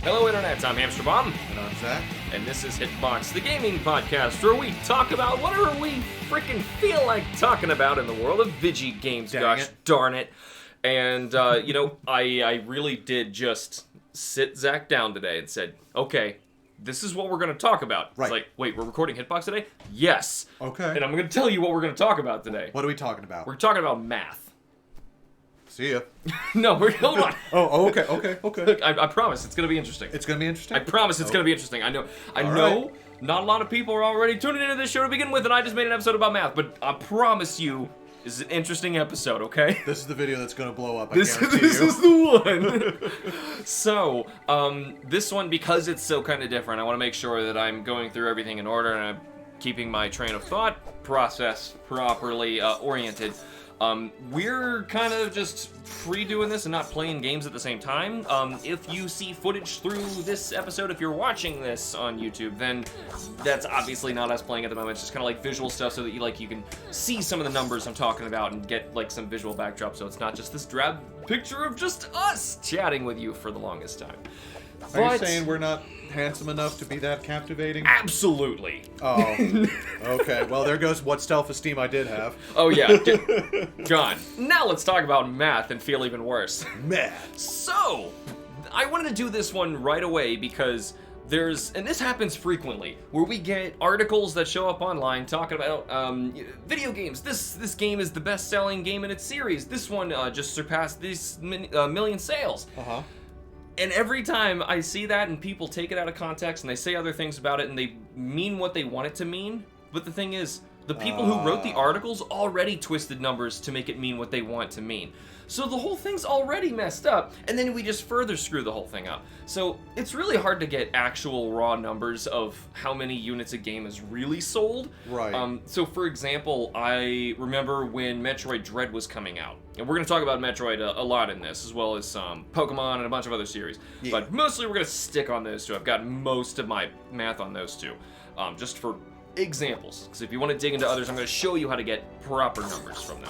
Hello, Internet. I'm HamsterBomb. And I'm Zach. And this is HITBOX, the gaming podcast, where we talk about whatever we freaking feel like talking about in the world of video games. Darn it. And, I really did just sit Zach down today and said, okay, this is what we're going to talk about. Right. It's like, wait, we're recording HITBOX today? Yes. Okay. And I'm going to tell you what we're going to talk about today. What are we talking about? We're talking about math. See ya. No, hold on. Okay. Look, I promise it's going to be interesting. It's going to be interesting? I promise it's going to be interesting. I know Right. Not a lot of people are already tuning into this show to begin with, and I just made an episode about math, but I promise you, this is an interesting episode, okay? This is the video that's going to blow up, This guarantee you. is the one. So, this one, because it's so kind of different, I want to make sure that I'm going through everything in order, and I'm keeping my train of thought process properly oriented. We're kind of just free-doing this and not playing games at the same time. If you see footage through this episode, if you're watching this on YouTube, then that's obviously not us playing at the moment. It's just kind of like visual stuff so that you can see some of the numbers I'm talking about and get like some visual backdrop, so it's not just this drab picture of just us chatting with you for the longest time. Are you saying we're not handsome enough to be that captivating? Absolutely. Oh, okay. Well, there goes what self-esteem I did have. Oh, yeah. Gone. Now let's talk about math and feel even worse. Math. So, I wanted to do this one right away because and this happens frequently, where we get articles that show up online talking about video games. This game is the best-selling game in its series. This one just surpassed this million sales. Uh-huh. And every time I see that and people take it out of context and they say other things about it and they mean what they want it to mean, but the thing is, the people who wrote the articles already twisted numbers to make it mean what they want to mean. So the whole thing's already messed up, and then we just further screw the whole thing up. So it's really hard to get actual raw numbers of how many units a game is really sold. Right. So for example, I remember when Metroid Dread was coming out, and we're going to talk about Metroid a lot in this, as well as Pokemon and a bunch of other series. Yeah. But mostly we're going to stick on those two. I've got most of my math on those two, just for examples. Because if you want to dig into others, I'm going to show you how to get proper numbers from them.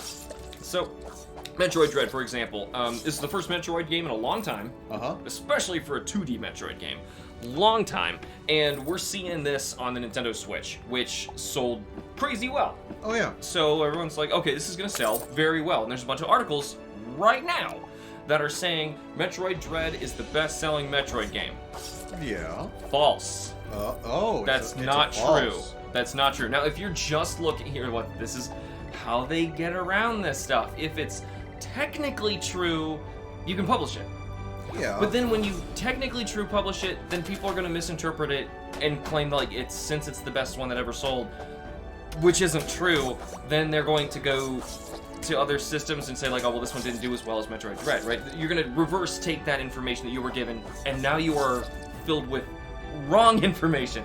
So, Metroid Dread, for example, this is the first Metroid game in a long time, especially for a 2D Metroid game. Long time, and we're seeing this on the Nintendo Switch, which sold crazy well. Oh, yeah. So everyone's like, okay, this is going to sell very well, and there's a bunch of articles right now that are saying Metroid Dread is the best-selling Metroid game. Yeah. False. That's not true. That's not true. Now, if you're just looking here, this is how they get around this stuff. If it's technically true, you can publish it. Yeah. But then when you technically true publish it, then people are going to misinterpret it and claim like since it's the best one that ever sold, which isn't true. Then they're going to go to other systems and say like, oh well, this one didn't do as well as Metroid Dread, right? You're going to reverse take that information that you were given, and now you are filled with wrong information.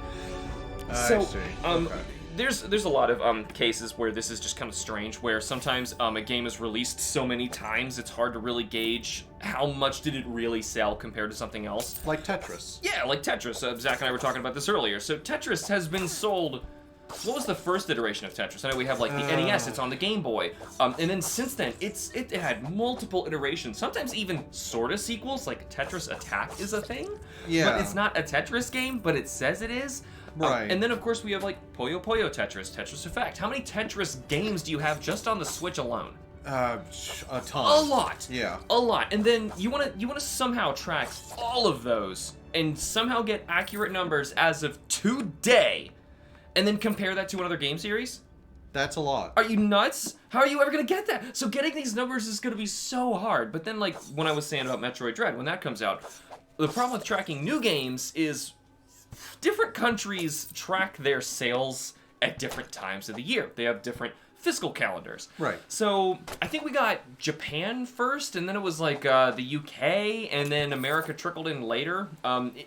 I see. Okay. There's a lot of cases where this is just kind of strange, where sometimes a game is released so many times it's hard to really gauge how much did it really sell compared to something else. Like Tetris. Yeah, like Tetris. Zach and I were talking about this earlier. So Tetris has been sold. What was the first iteration of Tetris? I know we have like the NES, it's on the Game Boy. And then since then, it had multiple iterations, sometimes even sort of sequels, like Tetris Attack is a thing. Yeah. But it's not a Tetris game, but it says it is. Right. And then, of course, we have like Puyo Puyo Tetris, Tetris Effect. How many Tetris games do you have just on the Switch alone? A ton. A lot. Yeah. A lot. And then you want to somehow track all of those and somehow get accurate numbers as of today, and then compare that to another game series? That's a lot. Are you nuts? How are you ever going to get that? So getting these numbers is going to be so hard. But then, like, when I was saying about Metroid Dread, when that comes out, the problem with tracking new games is different countries track their sales at different times of the year. They have different fiscal calendars. Right. So I think we got Japan first, and then it was like the UK, and then America trickled in later.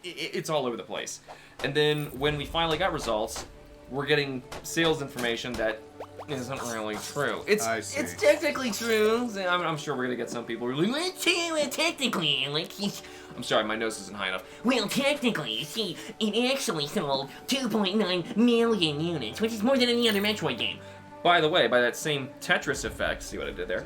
It's all over the place. And then when we finally got results, we're getting sales information that isn't really true. It's technically true. I'm sure we're gonna get some people who are like, well, technically, like, I'm sorry, my nose isn't high enough. Well, technically, you see, it actually sold 2.9 million units, which is more than any other Metroid game. By the way, by that same Tetris effect, see what I did there?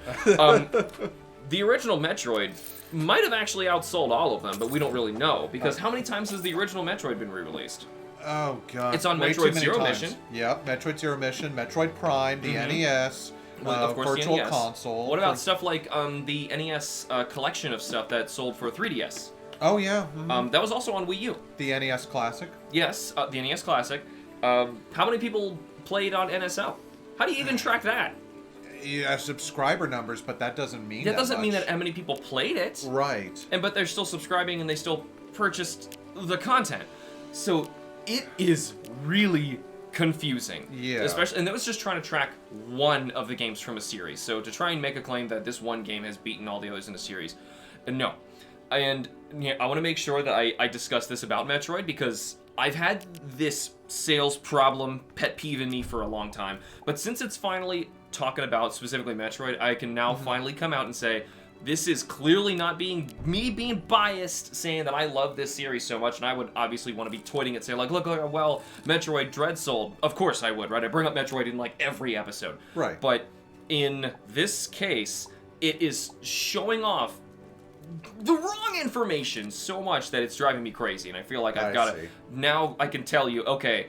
the original Metroid might have actually outsold all of them, but we don't really know, because how many times has the original Metroid been re-released? Oh, God. It's on Way Metroid too many Zero times. Mission. Yep, Metroid Zero Mission, Metroid Prime, the NES, Well, of course, Virtual the NES. Console. What about stuff like the NES collection of stuff that sold for 3DS? Oh, yeah. That was also on Wii U. The NES Classic. Yes, the NES Classic. How many people played on NSO? How do you even track that? Yeah, subscriber numbers, but that doesn't mean That doesn't mean much. that how many people played it. Right. But they're still subscribing and they still purchased the content. So it is really confusing. Yeah. Especially, and that was just trying to track one of the games from a series. So to try and make a claim that this one game has beaten all the others in the series, no. And yeah, I want to make sure that I discuss this about Metroid, because I've had this sales problem pet peeve in me for a long time. But since it's finally talking about specifically Metroid, I can now finally come out and say, this is clearly not me being biased, saying that I love this series so much, and I would obviously want to be tweeting it, say like, look how well Metroid Dread sold. Of course I would, right? I bring up Metroid in like every episode. Right. But in this case, it is showing off the wrong information so much that it's driving me crazy, and I feel like I've got to... Now I can tell you, okay,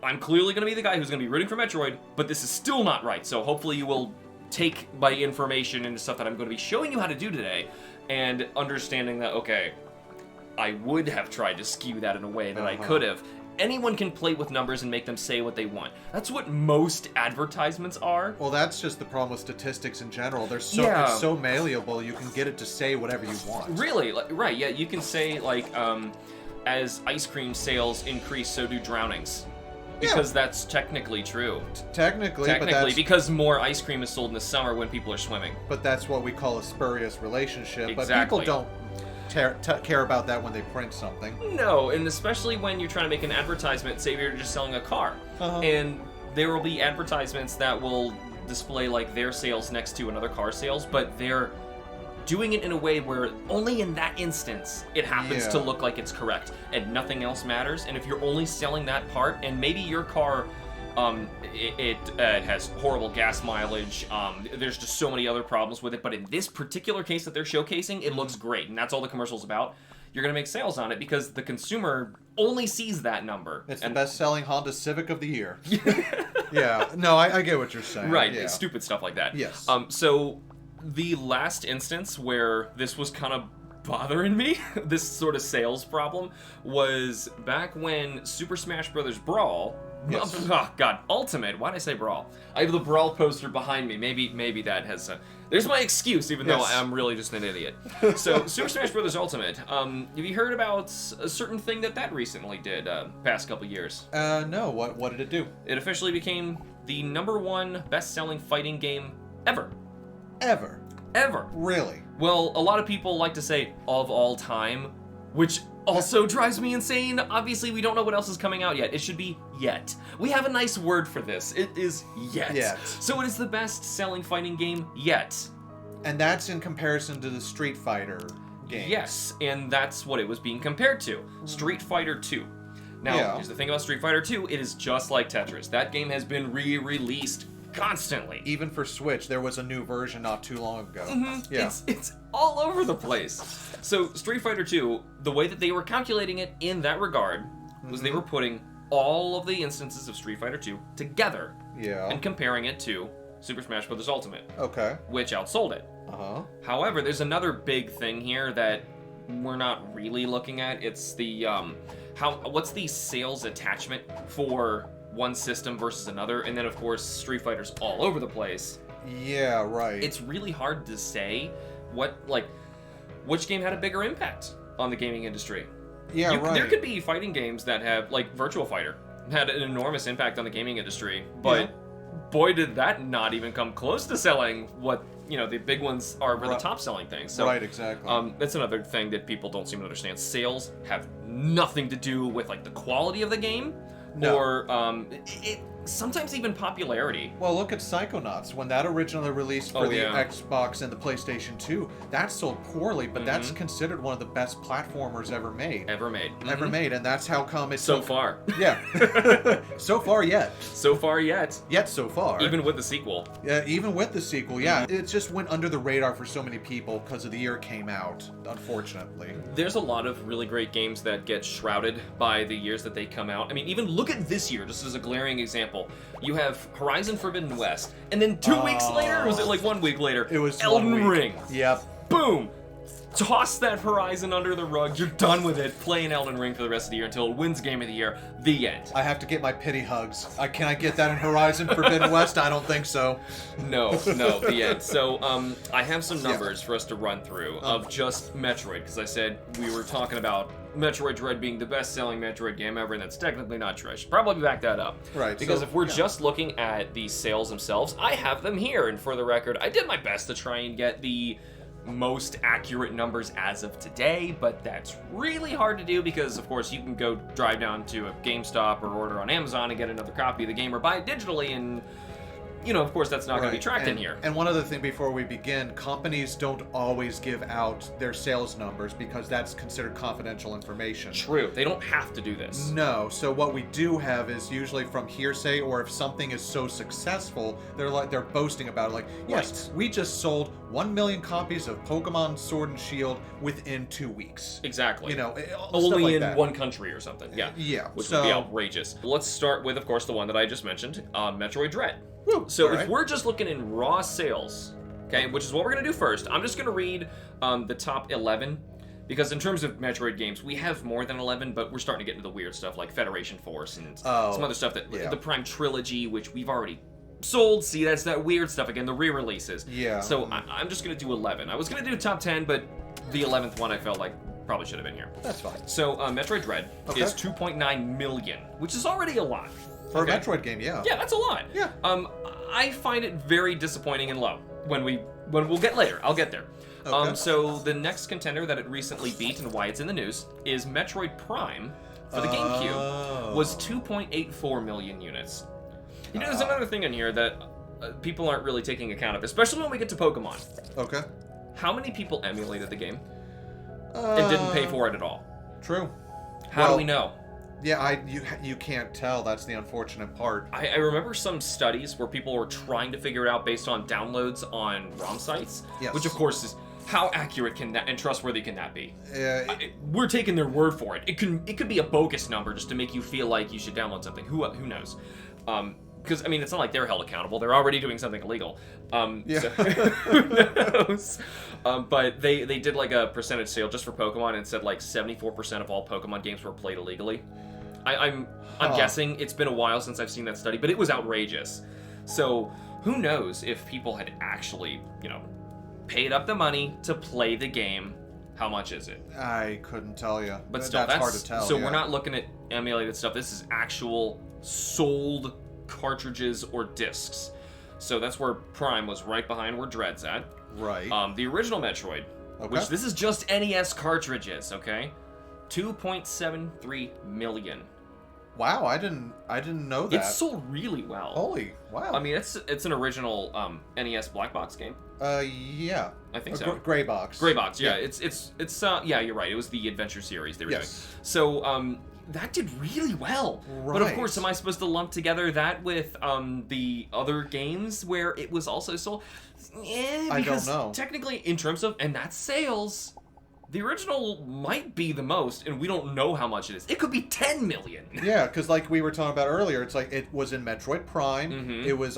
I'm clearly going to be the guy who's going to be rooting for Metroid, but this is still not right, so hopefully you will take my information into stuff that I'm going to be showing you how to do today, and understanding that, okay, I would have tried to skew that in a way that I could have. Anyone can play with numbers and make them say what they want. That's what most advertisements are. Well, that's just the problem with statistics in general. They're so it's so malleable. You can get it to say whatever you want. Really, right? Yeah, you can say like, as ice cream sales increase, so do drownings. Because that's technically true. Technically, because more ice cream is sold in the summer when people are swimming. But that's what we call a spurious relationship. Exactly. But people don't care about that when they print something. No, and especially when you're trying to make an advertisement, say you're just selling a car. And there will be advertisements that will display like their sales next to another car sales, but they're doing it in a way where only in that instance it happens to look like it's correct, and nothing else matters. And if you're only selling that part, and maybe your car it has horrible gas mileage, there's just so many other problems with it, but in this particular case that they're showcasing, it looks great, and that's all the commercial's about. You're gonna make sales on it because the consumer only sees that number. It's the best-selling Honda Civic of the year. Yeah, no, I get what you're saying. Right, yeah. Stupid stuff like that. Yes. So the last instance where this was kind of bothering me, this sort of sales problem, was back when Super Smash Bros. Brawl, oh god, Ultimate, why'd I say Brawl? I have the Brawl poster behind me, maybe that has, there's my excuse, even though I'm really just an idiot. So, Super Smash Bros. Ultimate, have you heard about a certain thing that recently did, past couple years? No, what did it do? It officially became the #1 best-selling fighting game ever. Ever. Really? Well, a lot of people like to say of all time, which also drives me insane. Obviously, we don't know what else is coming out yet. It should be yet. We have a nice word for this. It is yet. So it is the best-selling fighting game yet. And that's in comparison to the Street Fighter games. Yes, and that's what it was being compared to. Street Fighter 2. Now, here's the thing about Street Fighter 2. It is just like Tetris. That game has been re-released constantly. Even for Switch, there was a new version not too long ago. Yeah. It's all over the place. So Street Fighter 2, the way that they were calculating it in that regard was they were putting all of the instances of Street Fighter 2 together and comparing it to Super Smash Bros. Ultimate. Okay. Which outsold it. However, there's another big thing here that we're not really looking at. It's the what's the sales attachment for one system versus another, and then of course Street Fighter's all over the place. Yeah, right. It's really hard to say which game had a bigger impact on the gaming industry. Yeah, right. There could be fighting games that have, like Virtua Fighter, had an enormous impact on the gaming industry, but boy did that not even come close to selling what, the big ones are the top selling things. So, right, exactly. That's another thing that people don't seem to understand. Sales have nothing to do with like the quality of the game. No. Or sometimes even popularity. Well, look at Psychonauts. When that originally released for the yeah. Xbox and the PlayStation 2, that sold poorly, but that's considered one of the best platformers ever made. Ever made. Ever made, and that's how come it's So far. Yeah. So far yet. So far yet. Yet so far. Even with the sequel. Yeah, even with the sequel, yeah. It just went under the radar for so many people because of the year it came out, unfortunately. There's a lot of really great games that get shrouded by the years that they come out. I mean, even look at this year, just as a glaring example. You have Horizon Forbidden West, and then 2 weeks later, or was it like 1 week later? It was Elden 1 week. Ring. Yep. Boom! Toss that Horizon under the rug. You're done with it. Play an Elden Ring for the rest of the year until it wins Game of the Year. The end. I have to get my pity hugs. Can I get that in Horizon Forbidden West? I don't think so. No, the end. So, I have some numbers for us to run through of just Metroid, because I said we were talking about Metroid Dread being the best-selling Metroid game ever, and that's technically not true. I should probably back that up. Right. Because so, if we're just looking at the sales themselves, I have them here, and for the record, I did my best to try and get the most accurate numbers as of today, but that's really hard to do because, of course, you can go drive down to a GameStop or order on Amazon and get another copy of the game or buy it digitally, and you know, of course, that's not going to be tracked in here. And one other thing before we begin, companies don't always give out their sales numbers because that's considered confidential information. True. They don't have to do this. No. So what we do have is usually from hearsay, or if something is so successful, they're boasting about it. Like, yes, we just sold 1 million copies of Pokemon Sword and Shield within 2 weeks. Exactly. You know, only like in that. one country or something. Yeah. Yeah. Which would be outrageous. Let's start with, of course, the one that I just mentioned, Metroid Dread. Woo, so if we're just looking in raw sales, okay, which is what we're going to do first, I'm just going to read the top 11, because in terms of Metroid games, we have more than 11, but we're starting to get into the weird stuff like Federation Force and some other stuff, the Prime Trilogy, which we've already sold. See, that's that weird stuff again, the re-releases. Yeah. So I'm just going to do 11. I was going to do top 10, but the 11th one I felt like probably should have been here. That's fine. So Metroid Dread is 2.9 million, which is already a lot. For a Metroid game, yeah. Yeah, that's a lot. Yeah. I find it very disappointing and low when we'll get later. I'll get there. Okay. So the next contender that it recently beat and why it's in the news is Metroid Prime for the GameCube was 2.84 million units. You know, there's another thing in here that people aren't really taking account of, especially when we get to Pokemon. Okay. How many people emulated the game and didn't pay for it at all? True. How do we know? Yeah, you can't tell. That's the unfortunate part. I remember some studies where people were trying to figure it out based on downloads on ROM sites, which of course is how accurate can that and trustworthy can that be? We're taking their word for it. It could be a bogus number just to make you feel like you should download something. Who knows? Because I mean, it's not like they're held accountable. They're already doing something illegal. So, who knows? But they did like a percentage sale just for Pokemon and said like 74% of all Pokemon games were played illegally. I'm guessing it's been a while since I've seen that study, but it was outrageous. So who knows if people had actually, paid up the money to play the game. How much is it? I couldn't tell you. But still, that's hard to tell. So we're not looking at emulated stuff. This is actual sold cartridges or discs. So that's where Prime was right behind where Dread's at. Right. The original Metroid, which this is just NES cartridges, okay? 2.73 million. Wow, I didn't know that. It sold really well. Holy, wow. I mean, it's an original NES black box game. Yeah. I think so. Gray box. Gray box, yeah. It's yeah, you're right. It was the Adventure series they were doing. So, that did really well. Right. But of course, am I supposed to lump together that with the other games where it was also sold? I don't know. Technically, in terms of, and that's sales, the original might be the most, and we don't know how much it is. It could be 10 million. Yeah, because like we were talking about earlier, it's like it was in Metroid Prime. Mm-hmm. It was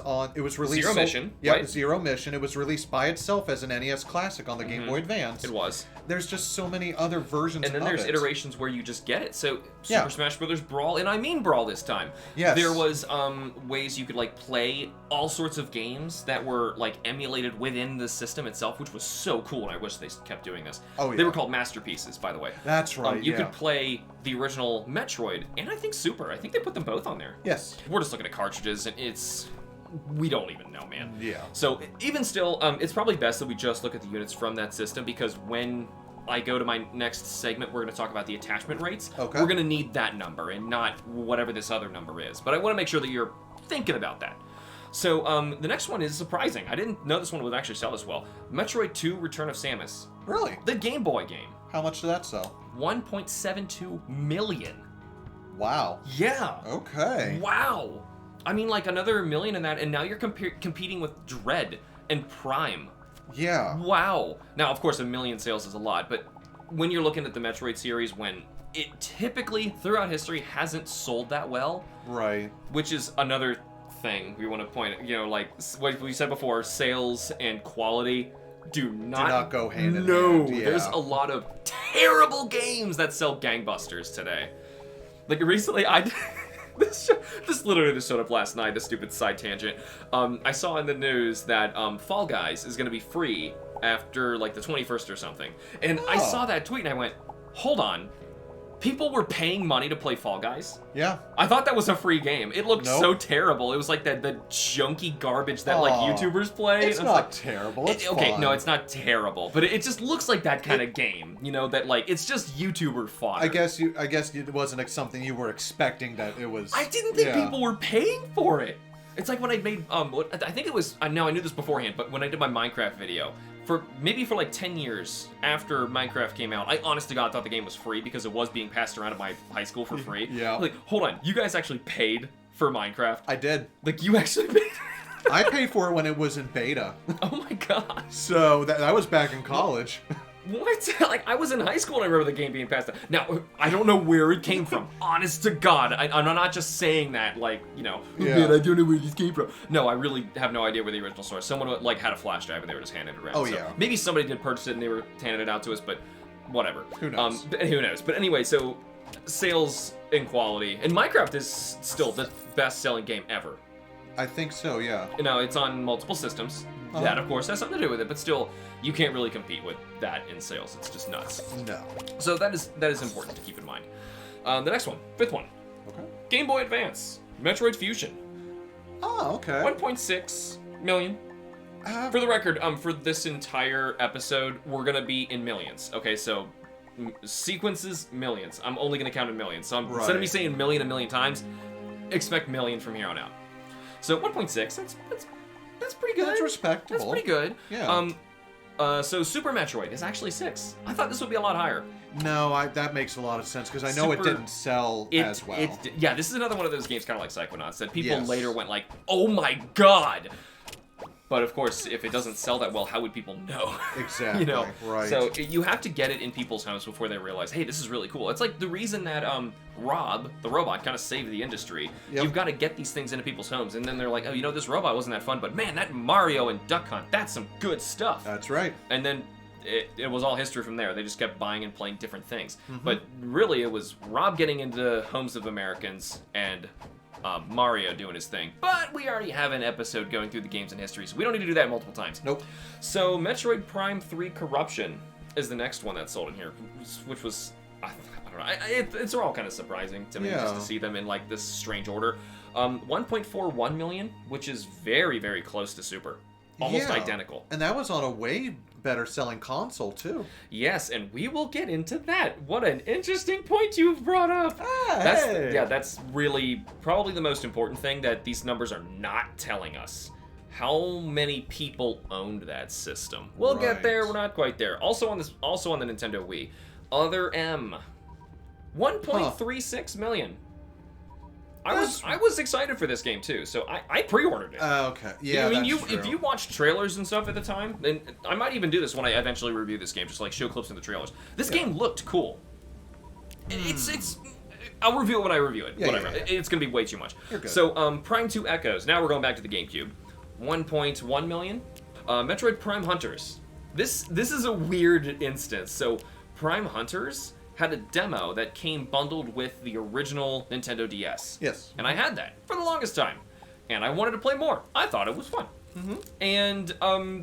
released Zero Mission. Yeah, right? Zero Mission. It was released by itself as an NES classic on the Game Boy Advance. It was. There's just so many other versions. And then of there's it. iterations where you just get it. So Super Smash Bros. Brawl, and I mean Brawl this time. Yes. There was ways you could like play all sorts of games that were like emulated within the system itself, which was so cool. And I wish they kept doing this. Oh yeah. They were called masterpieces, by the way. That's right. You could play the original Metroid and I think Super. I think they put them both on there. Yes. We're just looking at cartridges, and we don't even know, man. Yeah. So even still, it's probably best that we just look at the units from that system, because when I go to my next segment, we're going to talk about the attachment rates. Okay. We're going to need that number and not whatever this other number is. But I want to make sure that you're thinking about that. So the next one is surprising. I didn't know this one would actually sell this well. Metroid 2 Return of Samus. Really? The Game Boy game. How much did that sell? 1.72 million. Wow. Yeah. Okay. Wow. I mean, like another million in that, and now you're competing with Dread and Prime. Yeah. Wow. Now, of course, a million sales is a lot, but when you're looking at the Metroid series, when it typically, throughout history, hasn't sold that well, Right. which is another thing we want to point at, like what we said before, sales and quality do not go hand in no, hand. Yeah. there's a lot of terrible games that sell gangbusters today. Like recently, this literally just showed up last night, this stupid side tangent. I saw in the news that Fall Guys is going to be free after like the 21st or something. And I saw that tweet and I went, hold on. People were paying money to play Fall Guys? Yeah. I thought that was a free game. It looked so terrible. It was like the junky garbage that like YouTubers play. It's not terrible. It's okay, fun. no, it's not terrible, but it just looks like that kind of game. That like it's just YouTuber fodder. I guess it wasn't something you were expecting that it was. I didn't think people were paying for it. It's like when I made I think it was. Now I knew this beforehand, but when I did my Minecraft video. For like 10 years after Minecraft came out, I honest to God thought the game was free because it was being passed around at my high school for free. Yeah. Like, hold on, you guys actually paid for Minecraft? I did. Like, you actually paid? I paid for it when it was in beta. Oh my God. So that was back in college. What? Like, I was in high school and I remember the game being passed out. Now, I don't know where it came from. Honest to God. I'm not just saying that, like, man, I don't know where this came from. No, I really have no idea where the original source. Someone, like, had a flash drive and they were just handing it around. Oh, so yeah. Maybe somebody did purchase it and they were handing it out to us, but whatever. Who knows? Who knows? But anyway, so sales and quality. And Minecraft is still the best-selling game ever. I think so, yeah. It's on multiple systems. That, of course, has something to do with it, but still, you can't really compete with that in sales. It's just nuts. No. So that is important to keep in mind. The next one, fifth one. Okay. Game Boy Advance, Metroid Fusion. Oh, okay. 1.6 million. For the record, for this entire episode, we're gonna be in millions. Okay, so sequences, millions. I'm only gonna count in millions. So instead of me saying million a million times, expect million from here on out. So 1.6. That's pretty good. That's respectable. That's pretty good. Yeah. So Super Metroid is actually 6. I thought this would be a lot higher. No, that makes a lot of sense because I know it didn't sell as well. Yeah, this is another one of those games, kind of like Psychonauts, that people Yes. later went like, "Oh my God!" But of course, if it doesn't sell that well, how would people know? Exactly. Right. So you have to get it in people's homes before they realize, hey, this is really cool. It's like the reason that Rob, the robot, kind of saved the industry. Yep. You've got to get these things into people's homes, and then they're like, oh, this robot wasn't that fun, but man, that Mario and Duck Hunt, that's some good stuff. That's right. And then it was all history from there. They just kept buying and playing different things. But really, it was Rob getting into homes of Americans and Mario doing his thing. But we already have an episode going through the games and history, so we don't need to do that multiple times. Nope. So Metroid Prime 3 Corruption is the next one that's sold in here, which was, I don't know, it's all kind of surprising to me just to see them in like this strange order. 1.41 million, which is very, very close to Super. Almost identical. And that was on a way better selling console too. Yes, and we will get into that. What an interesting point you've brought up. That's really probably the most important thing that these numbers are not telling us. How many people owned that system? We'll get there. We're not quite there. Also on the Nintendo Wii, Other M, 1.36 million. I was excited for this game too, so I pre-ordered it. Okay, yeah. I mean, that's true. if you watched trailers and stuff at the time, then I might even do this when I eventually review this game, just like show clips in the trailers. This game looked cool. It's. I'll review it when I review it. Whatever. Yeah. It's gonna be way too much. You're good. So, Prime 2 Echoes. Now we're going back to the GameCube. 1.1 million. Metroid Prime Hunters. This is a weird instance. So, Prime Hunters had a demo that came bundled with the original Nintendo DS. Yes. And I had that for the longest time. And I wanted to play more. I thought it was fun. And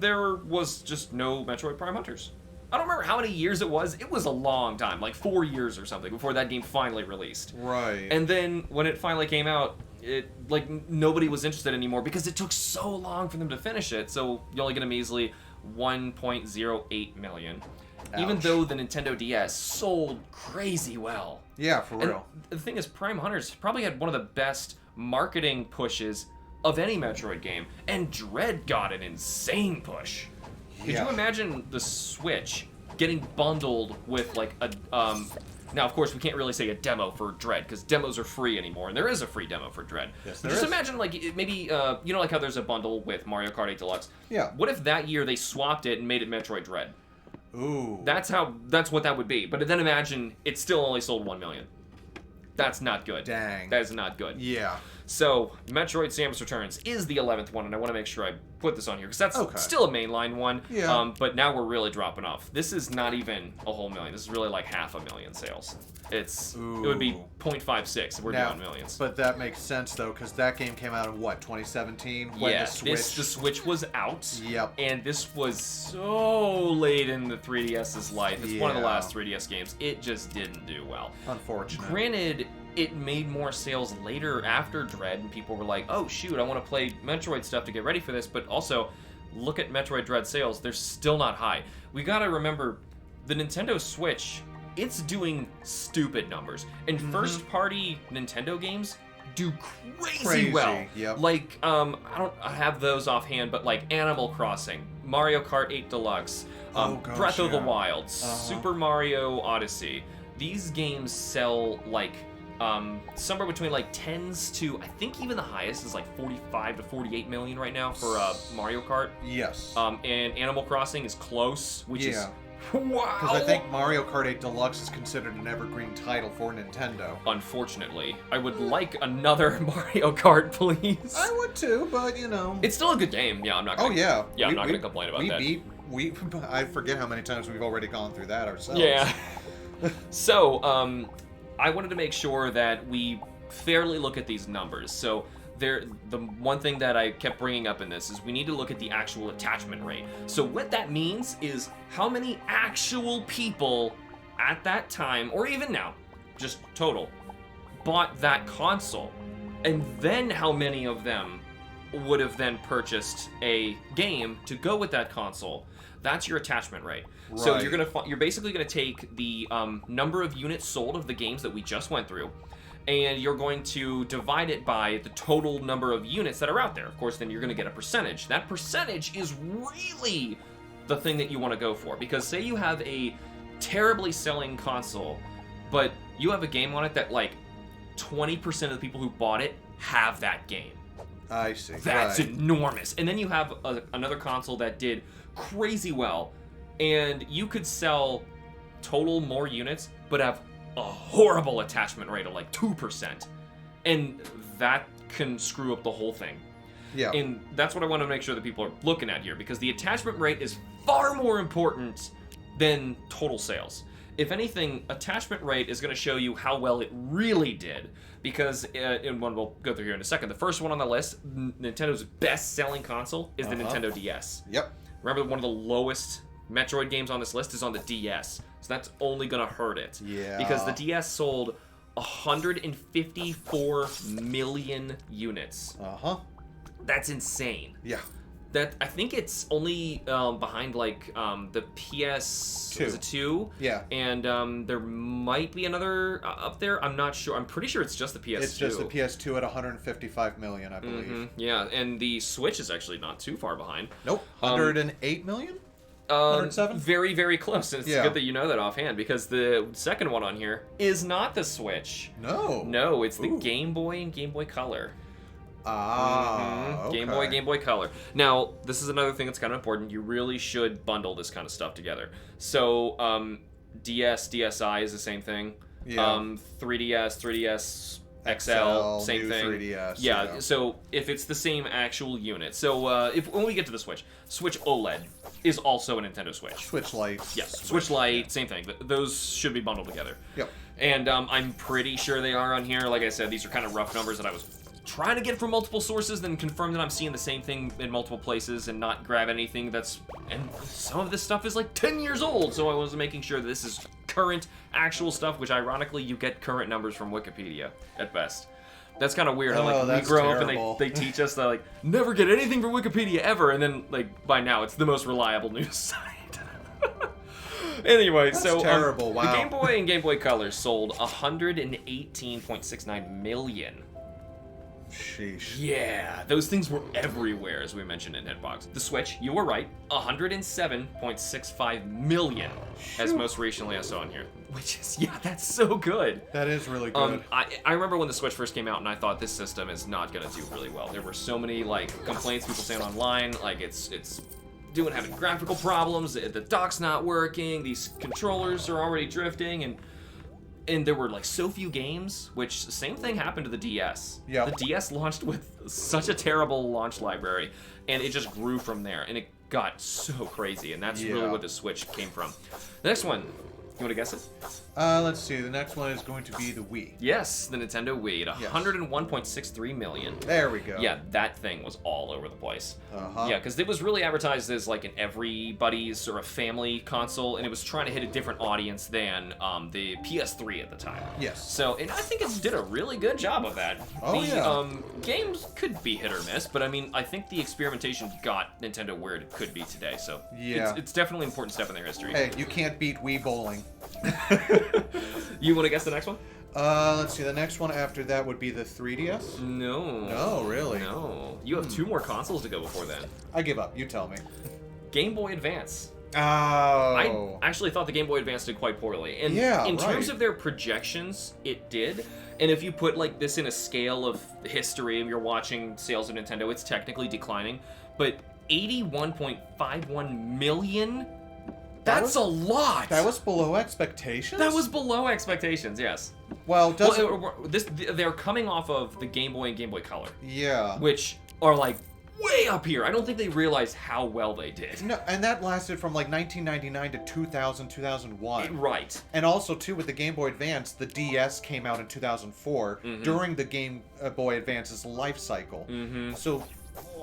there was just no Metroid Prime Hunters. I don't remember how many years it was. It was a long time, like 4 years or something, before that game finally released. Right. And then when it finally came out, nobody was interested anymore because it took so long for them to finish it. So you only get a measly 1.08 million. even Ouch. though the Nintendo DS sold crazy well. Yeah, for And real. the thing is, Prime Hunters probably had one of the best marketing pushes of any Metroid game, and Dread got an insane push. Could Yeah. you imagine the Switch getting bundled with like a now, of course, we can't really say a demo for Dread because demos are free anymore, and there is a free demo for Dread. Yes, But there just is. imagine, like, maybe you know, like how there's a bundle with Mario Kart 8 Deluxe. Yeah. What if that year they swapped it and made it Metroid Dread? Ooh. That's what that would be. But then imagine it still only sold 1 million. That's not good. Dang. That is not good. Yeah. So, Metroid Samus Returns is the 11th one, and I want to make sure I put this on here, because that's Okay. still a mainline one. Yeah. But now we're really dropping off. This is not even a whole million. This is really like 500,000 sales. It would be Ooh. 0.56 if we're Now, doing millions. But that makes sense, though, because that game came out in, what, 2017? When Yeah, the Switch... the Switch was out. Yep. And this was so late in the 3DS's life. It's one of the Yeah. last 3DS games. It just didn't do well. Unfortunate. Granted, it made more sales later after Dread, and people were like, oh shoot, I want to play Metroid stuff to get ready for this, but also, look at Metroid Dread sales, they're still not high. We gotta remember, the Nintendo Switch, it's doing stupid numbers. And first-party Nintendo games do crazy well. Yep. Like, I don't have those offhand, but like Animal Crossing, Mario Kart 8 Deluxe, Oh, gosh, Breath of the yeah. Wild, Super Mario Odyssey. These games sell like somewhere between like tens to, I think even the highest is like 45 to 48 million right now for Mario Kart. Yes. And Animal Crossing is close, which is wow. Because I think Mario Kart 8 Deluxe is considered an evergreen title for Nintendo. Unfortunately, I would like another Mario Kart, please. I would too, but you know. It's still a good game. Yeah, I'm not. Oh Gonna, yeah. Yeah, I'm not gonna complain about that. I forget how many times we've already gone through that ourselves. Yeah. So, I wanted to make sure that we fairly look at these numbers. So, the one thing that I kept bringing up in this is we need to look at the actual attachment rate. So what that means is how many actual people at that time, or even now, just total, bought that console. And then how many of them would have then purchased a game to go with that console. That's your attachment rate. So Right. you're basically gonna take the number of units sold of the games that we just went through, and you're going to divide it by the total number of units that are out there. Of course, then you're gonna get a percentage. That percentage is really the thing that you want to go for, because say you have a terribly selling console, but you have a game on it that like 20% of the people who bought it have that game. I see. That's right. enormous. And then you have another console that did crazy well, and you could sell total more units, but have a horrible attachment rate of like 2%. And that can screw up the whole thing. Yeah. And that's what I want to make sure that people are looking at here, because the attachment rate is far more important than total sales. If anything, attachment rate is going to show you how well it really did, because, and one we'll go through here in a second, the first one on the list, Nintendo's best-selling console, is the Nintendo DS. Yep. Remember, one of the lowest Metroid games on this list is on the DS, so that's only going to hurt it. Yeah. Because the DS sold 154 million units. Uh-huh. That's insane. Yeah. That I think it's only behind like the PS Two. Was it 2? Yeah. And there might be another up there. I'm not sure. I'm pretty sure it's just the PS2. It's just the PS2 at 155 million, I believe. Yeah, and the Switch is actually not too far behind. Nope. 108 million? 107? Very, very close. And it's Yeah. good that you know that offhand, because the second one on here is not the Switch. No. No, it's the Ooh. Game Boy and Game Boy Color. Ah, okay. Game Boy Color. Now, this is another thing that's kind of important. You really should bundle this kind of stuff together. So, DSi is the same thing. Yeah. 3DS XL, same new thing. 3DS, yeah, yeah. so if it's the same actual unit. So, when we get to the Switch OLED is also a Nintendo Switch. Switch Lite. Yes, Switch Lite, same thing. Those should be bundled together. Yep. And I'm pretty sure they are on here. Like I said, these are kind of rough numbers that I was trying to get from multiple sources, then confirm that I'm seeing the same thing in multiple places and not grab anything that's... And some of this stuff is like 10 years old, so I was making sure that this is current, actual stuff, which ironically you get current numbers from Wikipedia at best. That's kind of weird. How, like, we that's grow terrible. up and they teach us that, like, never get anything from Wikipedia ever, and then, like, by now it's the most reliable news site. Anyway, That's so terrible. Wow. The Game Boy and Game Boy Color sold 118.69 million. Sheesh. Yeah, those things were everywhere, as we mentioned in HITBOX. The Switch, you were right, 107.65 million, as most recently I saw in here. Which is, yeah, that's so good. That is really good. I remember when the Switch first came out, and I thought this system is not gonna do really well. There were so many complaints people saying online, it's having graphical problems, the dock's not working, these controllers are already drifting, and there were so few games, which same thing happened to the DS. Yeah. The DS launched with such a terrible launch library, and it just grew from there, and it got so crazy, and that's really what the Switch came from. The next one, you want to guess it? Let's see. The next one is going to be the Wii. Yes, the Nintendo Wii at 101.63 million. There we go. Yeah, that thing was all over the place. Uh-huh. Yeah, because it was really advertised as an everybody's or a family console, and it was trying to hit a different audience than the PS3 at the time. Yes. So, and I think it did a really good job of that. Oh, yeah. Games could be hit or miss, but I mean, I think the experimentation got Nintendo where it could be today. So, yeah, it's definitely an important step in their history. Hey, you can't beat Wii bowling. You want to guess the next one? Let's see. The next one after that would be the 3DS. No. No, really? No. You have two more consoles to go before then. I give up. You tell me. Game Boy Advance. Oh. I actually thought the Game Boy Advance did quite poorly. And in terms of their projections, it did. And if you put this in a scale of history and you're watching sales of Nintendo, it's technically declining. But 81.51 million? That's a lot! That was below expectations? That was below expectations, yes. Well, they're coming off of the Game Boy and Game Boy Color. Yeah. Which are way up here. I don't think they realized how well they did. No, and that lasted from 1999 to 2000, 2001. Right. And also, too, with the Game Boy Advance, the DS came out in 2004 during the Game Boy Advance's life cycle. So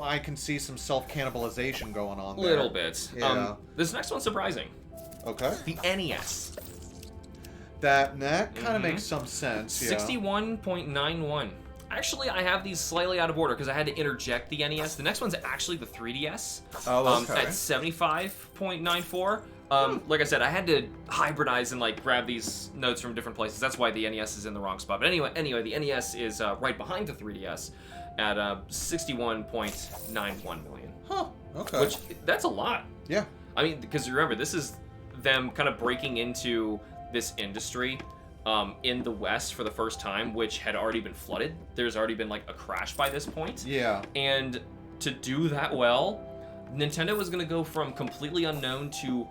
I can see some self-cannibalization going on there. Little bit. Yeah. This next one's surprising. Okay. The NES. That kind of makes some sense, yeah. 61.91. Actually, I have these slightly out of order because I had to interject the NES. The next one's actually the 3DS. Oh, okay. At 75.94. Like I said, I had to hybridize and grab these notes from different places. That's why the NES is in the wrong spot. But anyway, the NES is right behind the 3DS at 61.91 million. Huh. Okay. Which, that's a lot. Yeah. I mean, because remember, this is them kind of breaking into this industry in the West for the first time, which had already been flooded. There's already been a crash by this point. Yeah. And to do that well, Nintendo was going to go from completely unknown to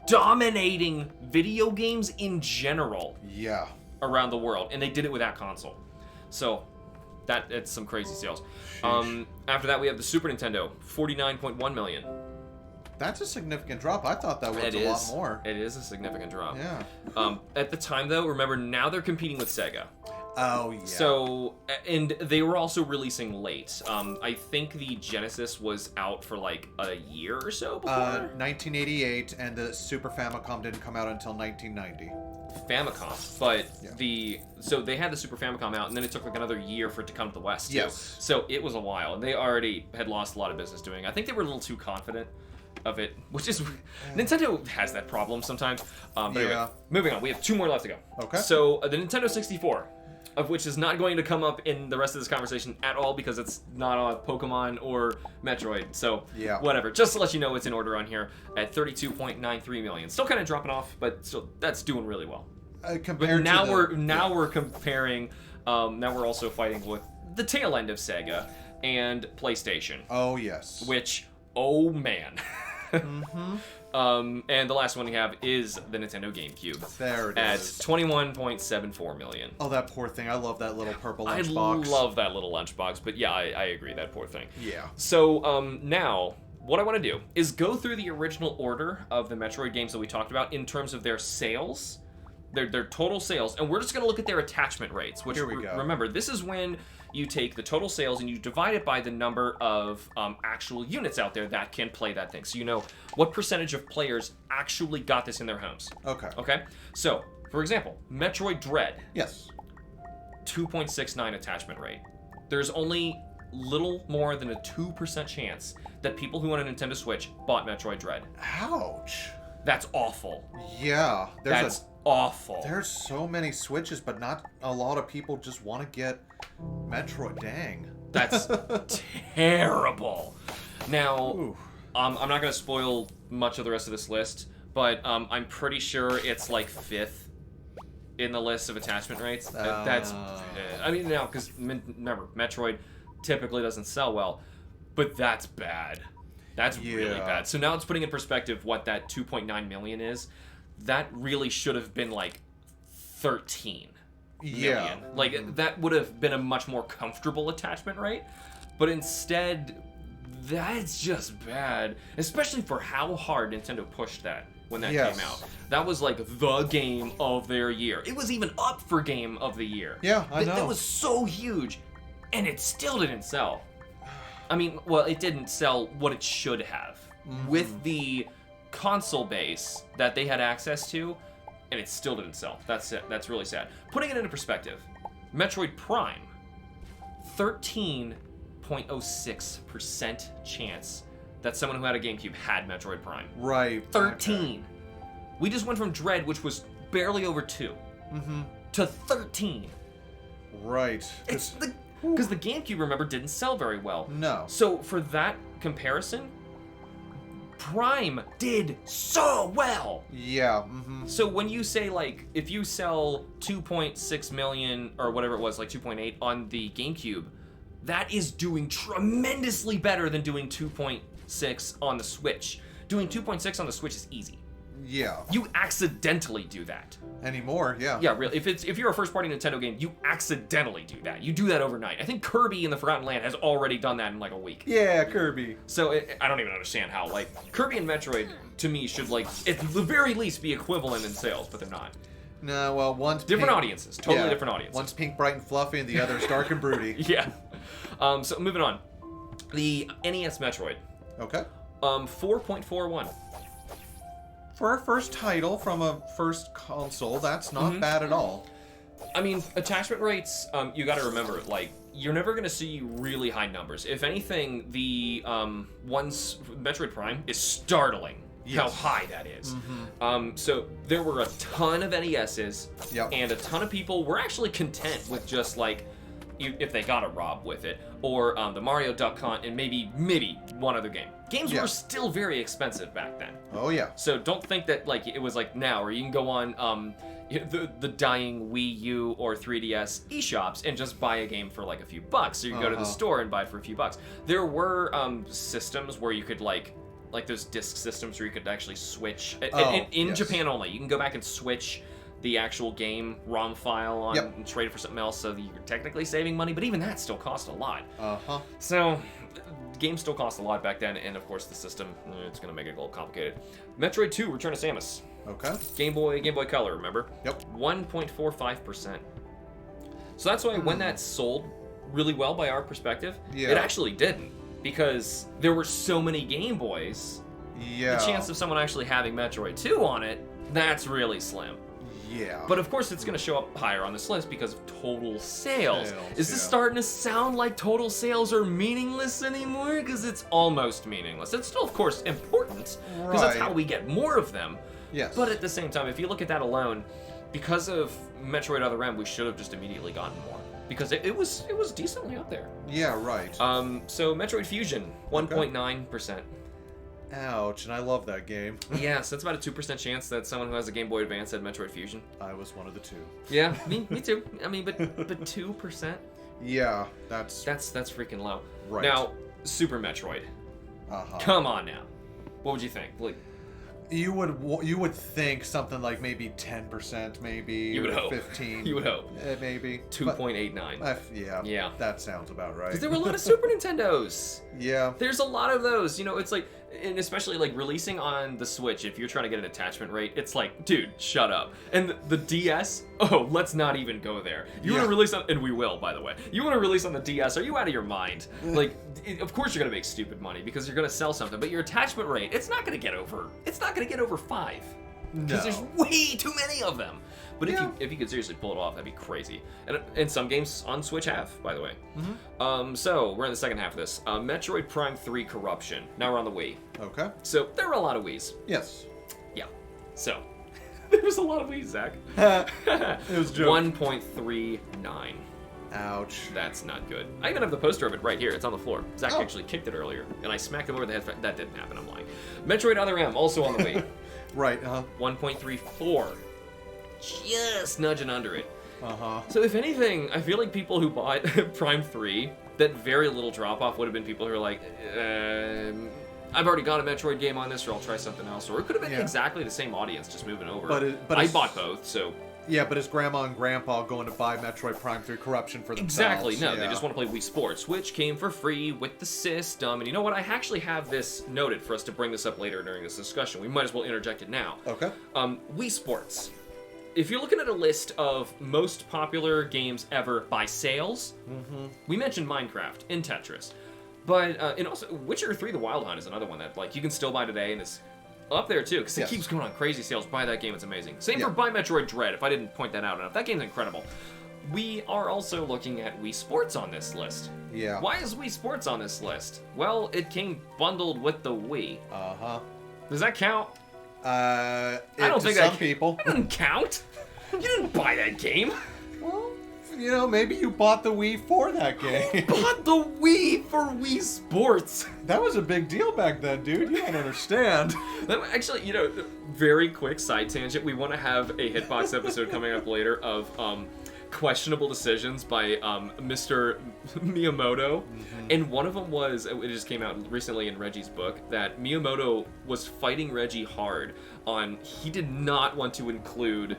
dominating video games in general. Yeah. Around the world, and they did it with that console. So it's some crazy sales. After that, we have the Super Nintendo, 49.1 million. That's a significant drop. I thought that was a lot more. It is a significant drop. Yeah. At the time, though, remember, now they're competing with Sega. Oh, yeah. So, and they were also releasing late. I think the Genesis was out for a year or so before. 1988, and the Super Famicom didn't come out until 1990. Famicom, but so they had the Super Famicom out, and then it took another year for it to come to the West. Yes. So it was a while, and they already had lost a lot of business doing it. I think they were a little too confident of it, which is Nintendo has that problem sometimes. But anyway, moving on. We have two more left to go. Okay. So the Nintendo 64, of which is not going to come up in the rest of this conversation at all because it's not on Pokemon or Metroid. So whatever. Just to let you know, it's in order on here at 32.93 million. Still kind of dropping off, but still that's doing really well. Compared now to we're comparing. Now we're also fighting with the tail end of Sega and PlayStation. Oh yes. Which, oh man. And the last one we have is the Nintendo GameCube. There it is. At 21.74 million. Oh, that poor thing. I love that little purple lunchbox. I love that little lunchbox, but yeah, I agree, that poor thing. Yeah. So, now, what I want to do is go through the original order of the Metroid games that we talked about in terms of their sales, their total sales, and we're just going to look at their attachment rates, which, here we go. Remember, this is when you take the total sales and you divide it by the number of actual units out there that can play that thing. So you know what percentage of players actually got this in their homes. Okay. Okay? So, for example, Metroid Dread. Yes. 2.69 attachment rate. There's only little more than a 2% chance that people who own a Nintendo Switch bought Metroid Dread. Ouch. That's awful. Yeah, That's awful. There's so many Switches, but not a lot of people just want to get Metroid. Dang. That's terrible. Now, Ooh. I'm not going to spoil much of the rest of this list, but I'm pretty sure it's like 5th in the list of attachment rates. That's, I mean, now, because remember, Metroid typically doesn't sell well, but that's bad. That's really bad. So now it's putting in perspective what that 2.9 million is. That really should have been like 13 million. Like, that would have been a much more comfortable attachment rate, but instead, that's just bad. Especially for how hard Nintendo pushed that when that came out. That was like the game of their year. It was even up for game of the year. Yeah, I know. That was so huge, and it still didn't sell. I mean, well, it didn't sell what it should have. With the console base that they had access to, and it still didn't sell. That's really sad. Putting it into perspective, Metroid Prime, 13.06% chance that someone who had a GameCube had Metroid Prime. Right. 13. Okay. We just went from Dread, which was barely over 2, to 13. Right. It's because the GameCube, remember, didn't sell very well. No. So for that comparison, Prime did so well. Yeah. So when you say, like, if you sell 2.6 million or whatever it was, like 2.8 on the GameCube, that is doing tremendously better than doing 2.6 on the Switch. Doing 2.6 on the Switch is easy. Yeah. You accidentally do that. Anymore, yeah. Yeah, really. If you're a first-party Nintendo game, you accidentally do that. You do that overnight. I think Kirby in the Forgotten Land has already done that in like a week. Yeah, Kirby. So I don't even understand how. Like, Kirby and Metroid, to me, should, like, at the very least be equivalent in sales, but they're not. No, well, one's Different pink, audiences. Totally different audiences. One's pink, bright, and fluffy, and the other's dark and broody. Yeah. So moving on. The NES Metroid. Okay. 4.41. For a first title from a first console, that's not bad at all. I mean, attachment rates, you gotta remember, like, you're never gonna see really high numbers. If anything, the Metroid Prime is startling how high that is. So there were a ton of NESs, and a ton of people were actually content with just, like, if they got a ROB with it, or the Mario Duck Hunt, and maybe one other game. Games were still very expensive back then. Oh yeah. So don't think that, like, it was like now, or you can go on the dying Wii U or 3DS eShops and just buy a game for like a few bucks. Or you can go to the store and buy it for a few bucks. There were systems where you could like those disc systems where you could actually switch. In Japan only, you can go back and switch the actual game ROM file on and trade it for something else, so that you're technically saving money, but even that still cost a lot. So games still cost a lot back then, and of course the system, it's gonna make it a little complicated. Metroid 2, Return of Samus. Okay. Game Boy Color, remember? Yep. 1.45%. So that's why when that sold really well by our perspective, Yeah. it actually didn't, because there were so many Game Boys. Yeah. The chance of someone actually having Metroid 2 on it, that's really slim. Yeah. But of course, it's going to show up higher on this list because of total sales. Is this yeah. starting to sound like total sales are meaningless anymore? Because it's almost meaningless. It's still, of course, important because that's how we get more of them. Yes. But at the same time, if you look at that alone, because of Metroid Other M, we should have just immediately gotten more because it was decently up there. Yeah, right. So Metroid Fusion, 1.9%. Ouch, and I love that game. Yeah, so that's about a 2% chance that someone who has a Game Boy Advance had Metroid Fusion. I was one of the two. Yeah, me too. I mean, but 2%? Yeah, that's freaking low. Right. Now, Super Metroid. Come on now. What would you think? Like, you would think something like maybe 10%, maybe. You would hope. 15. You would hope. Maybe 2.89. Yeah. That sounds about right. Because there were a lot of Super Nintendos. Yeah. There's a lot of those. You know, it's like, and especially like releasing on the Switch, if you're trying to get an attachment rate, it's like, dude, shut up. And the DS, let's not even go there. You want to release on, and we will, by the way. You want to release on the DS, are you out of your mind? Like, of course you're going to make stupid money because you're going to sell something, but your attachment rate, it's not going to get over 5. Because there's way too many of them. But if you could seriously pull it off, that'd be crazy. And some games on Switch have, by the way. So we're in the second half of this. Metroid Prime 3 Corruption. Now we're on the Wii. Okay. So there were a lot of Wiis. Yes. Yeah. So, there's a lot of Wii, Zach. It was a joke. 1.39. Ouch. That's not good. I even have the poster of it right here. It's on the floor. Zach Oh. actually kicked it earlier, and I smacked him over the head. That didn't happen. I'm lying. Metroid Other M, also on the Wii. Right, 1.34. Just nudging under it. Uh-huh. So if anything, I feel like people who bought Prime 3, that very little drop-off would have been people who are like, I've already got a Metroid game on this, or I'll try something else. Or it could have been exactly the same audience, just moving over. But I it's- bought both, so... Yeah, but is Grandma and Grandpa going to buy Metroid Prime 3 Corruption for themselves? Exactly, no, Yeah. they just want to play Wii Sports, which came for free with the system. And you know what? I actually have this noted for us to bring this up later during this discussion. We might as well interject it now. Okay. Wii Sports. If you're looking at a list of most popular games ever by sales, we mentioned Minecraft and Tetris. But, and also, Witcher 3 The Wild Hunt is another one that, like, you can still buy today and is up there, too, because it keeps going on crazy sales. Buy that game, it's amazing. Same for Buy Metroid Dread, if I didn't point that out enough. That game's incredible. We are also looking at Wii Sports on this list. Yeah. Why is Wii Sports on this list? Well, it came bundled with the Wii. Uh-huh. Does that count? I don't think some that people. That doesn't count. You didn't buy that game. Well, you know, maybe you bought the Wii for that game. Bought the Wii for Wii Sports. That was a big deal back then, dude. You don't understand. Actually, you know, very quick side tangent. We want to have a Hitbox episode coming up later of questionable decisions by Mr. Miyamoto. And one of them was, it just came out recently in Reggie's book, that Miyamoto was fighting Reggie hard on, he did not want to include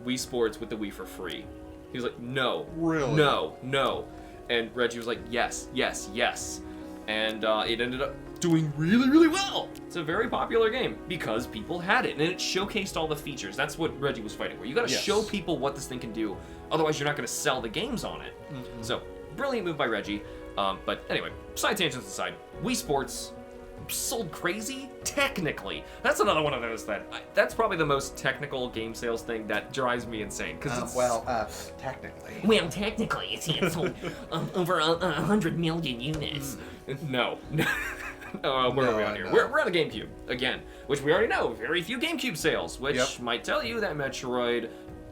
Wii Sports with the Wii for free. He was like, no. Really? No, no. And Reggie was like, yes, yes, yes. And it ended up doing really, really well. It's a very popular game because people had it, and it showcased all the features. That's what Reggie was fighting for. You gotta show people what this thing can do, otherwise you're not gonna sell the games on it. So, brilliant move by Reggie. But anyway, side tangents aside, Wii Sports sold crazy technically. That's another one of those that's probably the most technical game sales thing that drives me insane. Because technically. Well, technically, it sold over 100 million units. No. Where are we on here? No. We're on the GameCube again, which we already know. Very few GameCube sales, which might tell you that Metroid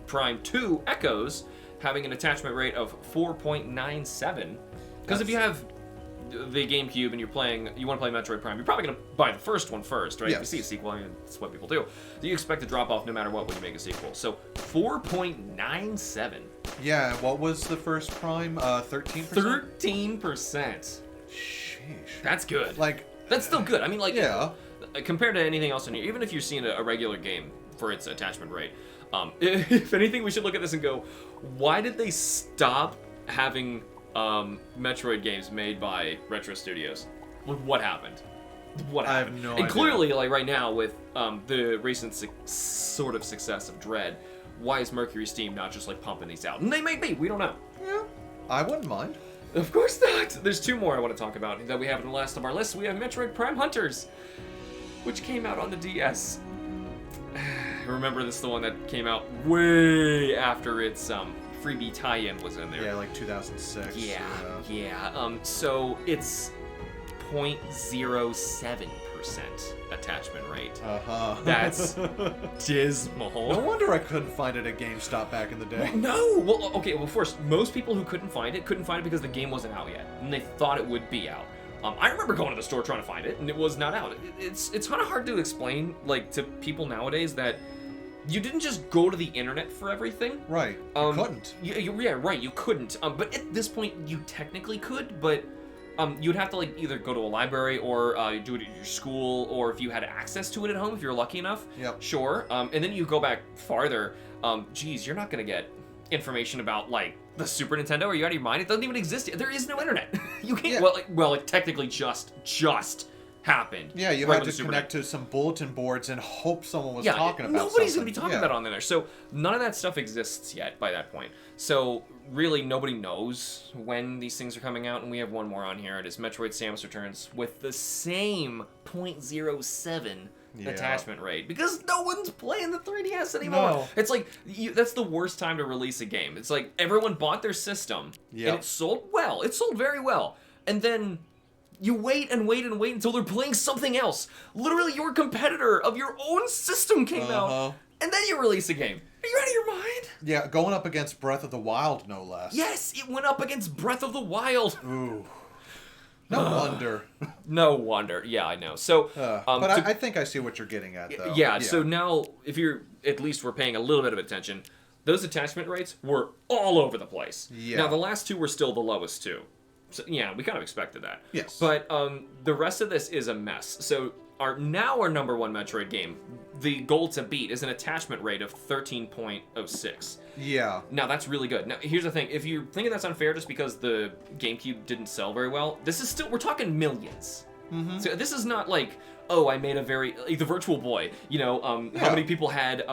Prime 2 Echoes having an attachment rate of 4.97. Because if you have the GameCube and you want to play Metroid Prime, you're probably going to buy the first one first, right? Yes. If you see a sequel, I mean, that's what people do. You expect to drop off no matter what when you make a sequel. So 4.97. Yeah, what was the first Prime? 13%? 13%. Sheesh. That's good. Like, that's still good. I mean, like, yeah. Compared to anything else in here, even if you're seeing a regular game for its attachment rate, if anything, we should look at this and go, why did they stop having Metroid games made by Retro Studios? What happened? What I have happened? no And idea. clearly, like right now with the recent sort of success of Dread, why is Mercury Steam not just like pumping these out? And they may be, we don't know. Yeah, I wouldn't mind. Of course not. There's two more I want to talk about that we have in the last of our list. We have Metroid Prime Hunters, which came out on the DS. Remember, this is the one that came out way after its freebie tie-in was in there. Yeah, like 2006. Yeah. So it's 0.07% attachment rate. Uh-huh. That's dismal. No wonder I couldn't find it at GameStop back in the day. No! Well, okay, well, first, most people who couldn't find it because the game wasn't out yet, and they thought it would be out. I remember going to the store trying to find it, and it was not out. It's kind of hard to explain, like, to people nowadays that you didn't just go to the internet for everything. Right. You couldn't. Yeah, right, you couldn't. But at this point, you technically could, but you'd have to, like, either go to a library or do it at your school, or if you had access to it at home, if you're lucky enough. Yep. Sure. And then you go back farther. Geez, you're not going to get information about, like, the Super Nintendo. Are you out of your mind? It doesn't even exist. There is no internet. You can't. Yeah. Well, it technically just happened. Yeah, you right had with to the Super connect to some bulletin boards and hope someone was yeah, talking about nobody's something. gonna be talking about it on there. So none of that stuff exists yet by that point. So really, nobody knows when these things are coming out. And we have one more on here. It is Metroid: Samus Returns with the same 0.07 attachment rate, because no one's playing the 3DS anymore. No. It's like that's the worst time to release a game. It's like everyone bought their system and it sold well. It sold very well, and then You wait and wait and wait until they're playing something else. Literally, your competitor of your own system came out, and then you release a game. Are you out of your mind? Yeah, going up against Breath of the Wild, no less. Yes, it went up against Breath of the Wild. Ooh. No wonder. No wonder. Yeah, I know. So, but I think I see what you're getting at, though. Yeah, so now, if you're, at least we're paying a little bit of attention, those attachment rates were all over the place. Yeah. Now, the last two were still the lowest, too. So, yeah, we kind of expected that. Yes. But the rest of this is a mess. So, our number one Metroid game, the goal to beat, is an attachment rate of 13.06. Yeah. Now, that's really good. Now, here's the thing. If you're thinking that's unfair just because the GameCube didn't sell very well, this is still, we're talking millions. Mm-hmm. So this is not like, oh, I made a very, like the Virtual Boy, you know, how many people had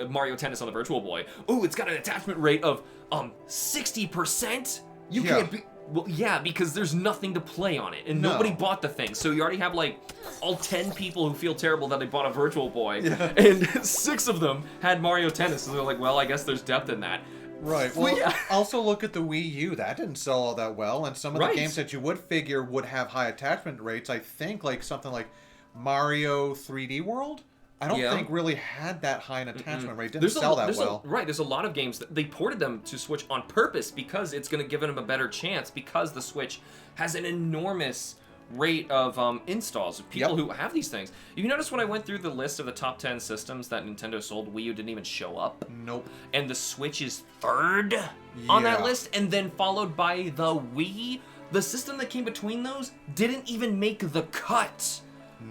Mario Tennis on the Virtual Boy? Oh, it's got an attachment rate of 60%? You can't be... Well, yeah, because there's nothing to play on it, and nobody bought the thing. So you already have, like, all 10 people who feel terrible that they bought a Virtual Boy, and 6 of them had Mario Tennis, so they're like, well, I guess there's depth in that. Right. Well, also look at the Wii U. That didn't sell all that well, and some of the games that you would figure would have high attachment rates, I think, like something like Mario 3D World, I don't think really had that high an attachment rate. Didn't sell that well. There's a lot of games that they ported them to Switch on purpose because it's going to give them a better chance because the Switch has an enormous rate of installs of people who have these things. You notice when I went through the list of the top 10 systems that Nintendo sold, Wii U didn't even show up. Nope. And the Switch is third on that list, and then followed by the Wii. The system that came between those didn't even make the cut.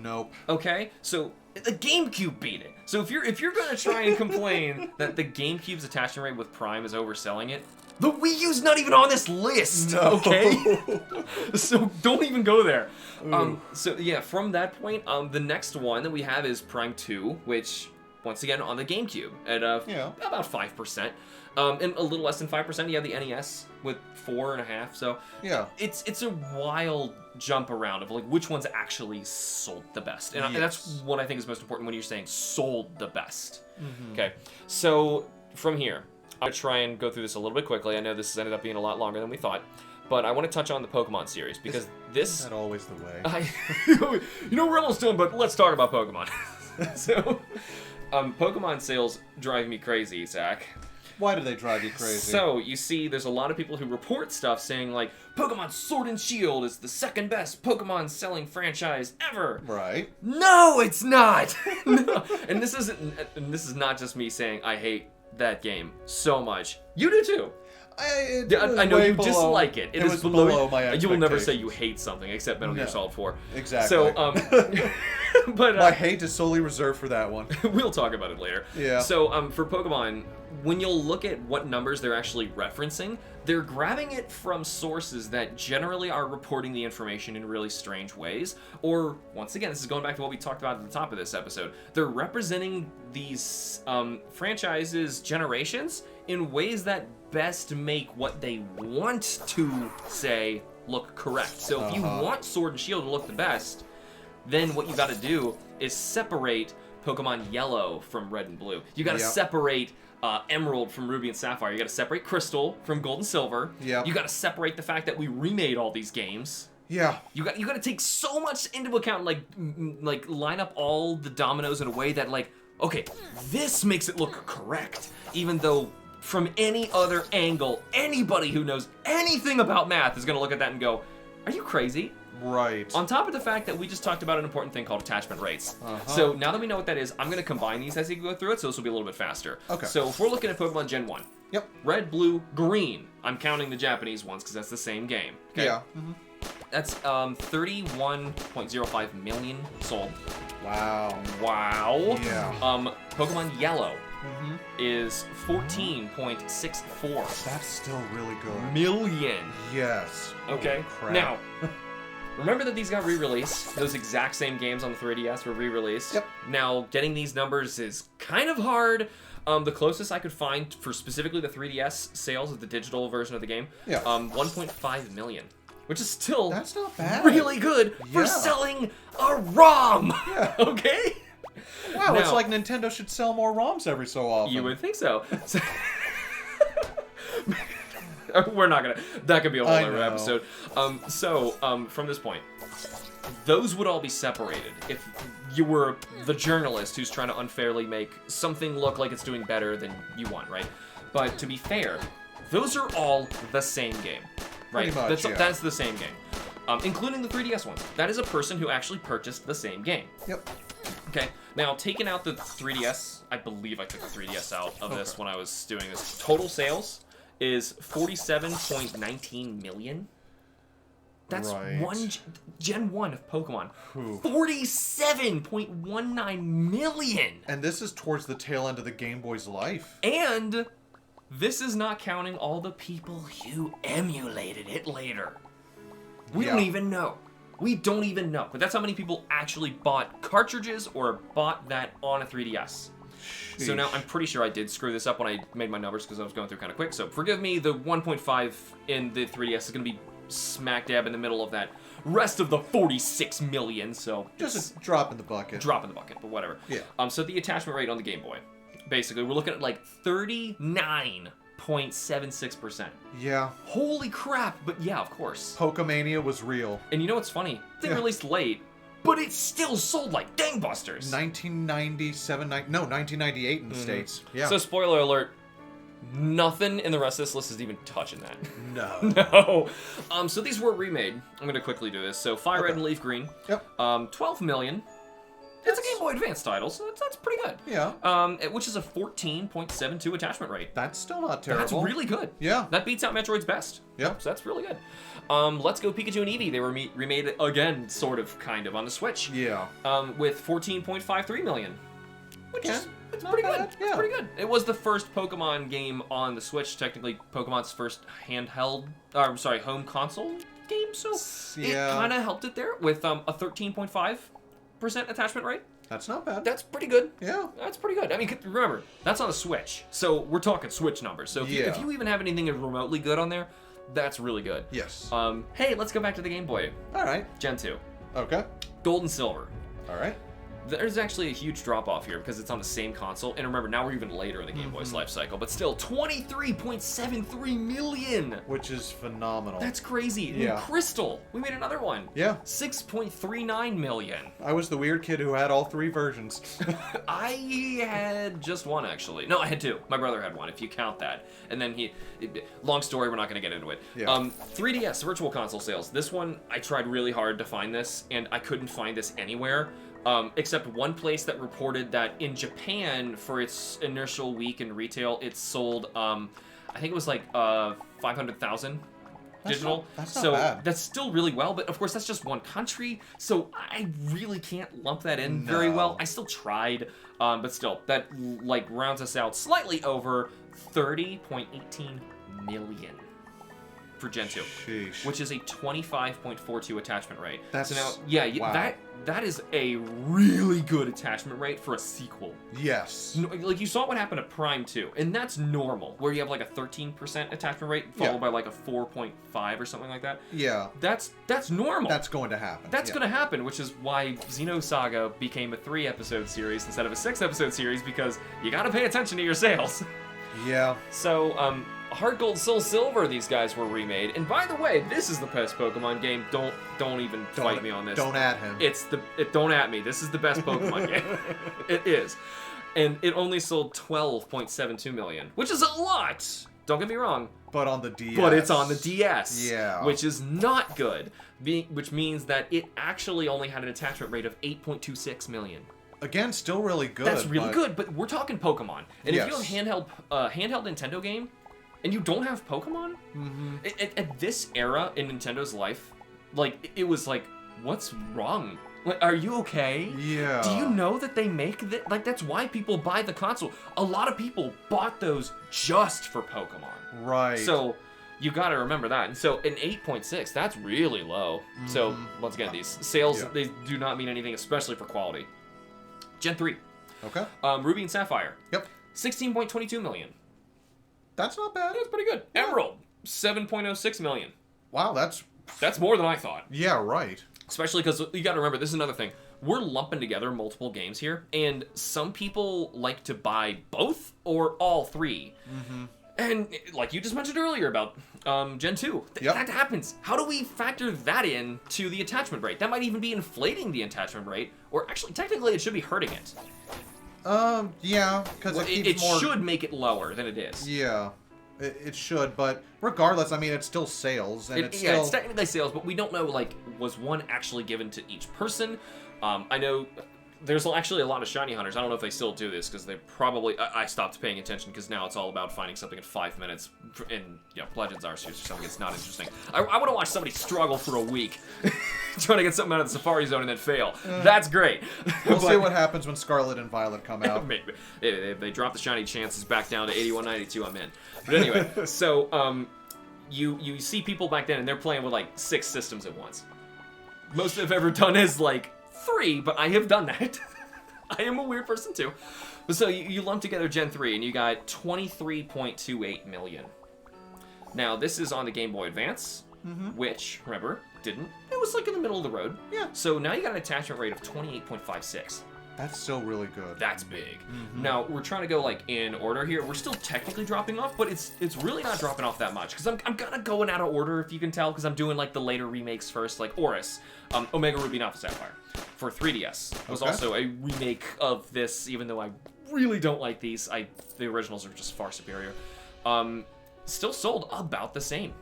Nope. Okay, so the GameCube beat it. So if you're gonna try and complain that the GameCube's attachment rate with Prime is overselling it, the Wii U's not even on this list. No. Okay, so don't even go there. So yeah, from that point, the next one that we have is Prime 2, which once again on the GameCube at about 5%. And a little less than 5%, you have the NES with 4.5%. So it's a wild jump around of like which ones actually sold the best, and that's what I think is most important when you're saying sold the best. Okay, so from here, I'm gonna try and go through this a little bit quickly. I know this has ended up being a lot longer than we thought, but I want to touch on the Pokemon series because this. Isn't that always the way? You know, we're almost done, but let's talk about Pokemon. So, Pokemon sales drive me crazy, Zach. Why do they drive you crazy? So, you see, there's a lot of people who report stuff saying, like, Pokemon Sword and Shield is the second best Pokemon selling franchise ever. Right. No, it's not! No. And this is not just me saying I hate that game so much. You do too. I know you dislike it. It is below my expectations. You will never say you hate something except Metal Gear Solid 4. Exactly. So, but my hate is solely reserved for that one. We'll talk about it later. Yeah. So, for Pokemon, when you'll look at what numbers they're actually referencing, they're grabbing it from sources that generally are reporting the information in really strange ways. Or, once again, this is going back to what we talked about at the top of this episode. They're representing these franchises' generations in ways that best make what they want to say look correct. So if you want Sword and Shield to look the best, then what you got to do is separate Pokemon Yellow from Red and Blue. You got to separate Emerald from Ruby and Sapphire. You got to separate Crystal from Gold and Silver. Yeah. You got to separate the fact that we remade all these games. Yeah. You got to take so much into account, like line up all the dominoes in a way that like, okay, this makes it look correct, even though from any other angle, anybody who knows anything about math is going to look at that and go, are you crazy? Right. On top of the fact that we just talked about an important thing called attachment rates. So now that we know what that is, I'm going to combine these as we go through it, so this will be a little bit faster. Okay. So if we're looking at Pokemon Gen 1. Yep. Red, blue, green. I'm counting the Japanese ones because that's the same game. Okay? Yeah. That's 31.05 million sold. Wow. Wow. Yeah. Pokemon Yellow is 14.64. That's still really good. Million. Yes. Okay. Crap. Now, remember that these got re-released? Those exact same games on the 3DS were re-released? Yep. Now, getting these numbers is kind of hard. The closest I could find for specifically the 3DS sales of the digital version of the game, 1.5 million. Which is still that's not bad. Really good for selling a ROM. Yeah. Okay? Wow, it's like Nintendo should sell more ROMs every so often. You would think so. We're not gonna. That could be a whole I other know. episode. From this point, those would all be separated if you were the journalist who's trying to unfairly make something look like it's doing better than you want, right? But to be fair, those are all the same game, right? Pretty much, yeah. That's the same game, including the 3DS ones. That is a person who actually purchased the same game. Yep. Okay, now taking out the 3DS, I believe I took the 3DS out of this when I was doing this. Total sales is 47.19 million. That's Right. one Gen 1 of Pokemon. Ooh. 47.19 million! And this is towards the tail end of the Game Boy's life. And this is not counting all the people who emulated it later. We don't Yeah. even know. We don't even know. But that's how many people actually bought cartridges or bought that on a 3DS. So now I'm pretty sure I did screw this up when I made my numbers because I was going through kind of quick. So forgive me, the 1.5 in the 3DS is going to be smack dab in the middle of that rest of the 46 million. So Just a drop in the bucket. drop in the bucket, but whatever. Yeah. So the attachment rate on the Game Boy, basically, we're looking at like 39.76%. Yeah. Holy crap! But yeah, of course. Pokemania was real. And you know what's funny? They Yeah. released late, but it still sold like gangbusters. 1998 in the States. Yeah. So spoiler alert, nothing in the rest of this list is even touching that. no. No. So these were remade. I'm gonna quickly do this. So Fire Red and Leaf Green. Yep. 12 million. It's a Game Boy Advance title, so that's pretty good. Yeah. Which is a 14.72 attachment rate. That's still not terrible. That's really good. Yeah. That beats out Metroid's best. Yep. So that's really good. Let's Go Pikachu and Eevee. They were remade again, sort of, kind of, on the Switch. Yeah. With 14.53 million. Which is it's not pretty good. bad, It's yeah. pretty good. It was the first Pokemon game on the Switch, technically Pokemon's first home console game, so it Yeah. kind of helped it there with a 13.5% attachment rate. That's not bad. That's pretty good. Yeah. That's pretty good. I mean, remember, that's on a Switch, so we're talking Switch numbers. So if Yeah. you even have anything remotely good on there, that's really good. Yes. Hey, let's go back to the Game Boy. All right. Gen 2. Okay. Gold and Silver. All right. There's actually a huge drop-off here because it's on the same console. And remember, now we're even later in the Game Boy's life cycle. But still, 23.73 million! Which is phenomenal. That's crazy. Yeah. And Crystal, we made another one. Yeah. 6.39 million. I was the weird kid who had all three versions. I had just one, actually. No, I had two. My brother had one, if you count that. And then long story, we're not going to get into it. Yeah. 3DS, Virtual Console sales. This one, I tried really hard to find this, and I couldn't find this anywhere. Except one place that reported that in Japan, for its initial week in retail, it sold, I think it was like 500,000 digital. That's not so bad. that's still really well, but of course that's just one country, so I really can't lump that in very well. I still tried, but still, that like rounds us out slightly over 30.18 million for Gen 2. Sheesh. Which is a 25.42 attachment rate. That's- so now, yeah, wow. that is a really good attachment rate for a sequel. Yes. Like, you saw what happened at Prime 2, and that's normal, where you have like a 13% attachment rate, followed by like a 4.5 or something like that. Yeah. That's normal. That's going to happen. That's yeah. going to happen, which is why Xenosaga became a 3-episode series instead of a 6-episode series, because you got to pay attention to your sales. Yeah. So, Heart Gold, Soul Silver, these guys were remade. And by the way, this is the best Pokemon game. Don't even fight me on this. Don't at him. Don't at me. This is the best Pokemon game. It is. And it only sold 12.72 million, which is a lot. Don't get me wrong. But on the DS. But it's on the DS. Yeah. Which is not good. Which means that it actually only had an attachment rate of 8.26 million. Again, still really good. That's really but... good, but we're talking Pokemon. And if you Yes. have handheld Nintendo game, and you don't have Pokemon, at this era in Nintendo's life, like, it was like, what's wrong? Like, are you okay? Yeah. Do you know that they make that? Like, that's why people buy the console. A lot of people bought those just for Pokemon. Right. So, you gotta remember that. And so, an 8.6, that's really low. So, once again, these sales, they do not mean anything, especially for quality. Gen 3. Okay. Ruby and Sapphire. Yep. 16.22 million. That's not bad. That's pretty good. Emerald, 7.06 million. Wow, that's... That's more than I thought. Yeah, right. Especially because you got to remember, this is another thing. We're lumping together multiple games here, and some people like to buy both or all three. And like you just mentioned earlier about Gen 2, that happens. How do we factor that in to the attachment rate? That might even be inflating the attachment rate, or actually, technically, it should be hurting it. Yeah, because it should make it lower than it is. Yeah, it should, but regardless, I mean, it's still sales, and it's technically sales, but we don't know, like, was one actually given to each person? I know there's actually a lot of shiny hunters. I don't know if they still do this, because they probably... I stopped paying attention, because now it's all about finding something in 5 minutes in, Legends Arceus or something. It's not interesting. I want to watch somebody struggle for a week trying to get something out of the Safari Zone and then fail. That's great. We'll see what happens when Scarlet and Violet come out. Maybe. If they drop the shiny chances back down to 81-92, I'm in. But anyway, so you see people back then, and they're playing with, like, 6 systems at once. Most I've ever done is, like, 3, but I have done that. I am a weird person too. So you lump together Gen 3 and you got 23.28 million. Now this is on the Game Boy Advance, which, remember, it was like in the middle of the road. Yeah. So now you got an attachment rate of 28.56. That's still really good. That's big. Now we're trying to go like in order here. We're still technically dropping off, but it's really not dropping off that much because I'm kind of going out of order, if you can tell, because I'm doing like the later remakes first, like Oris, Omega Ruby and Alpha Sapphire for 3DS was also a remake of this, even though I really don't like these. The originals are just far superior. Still sold about the same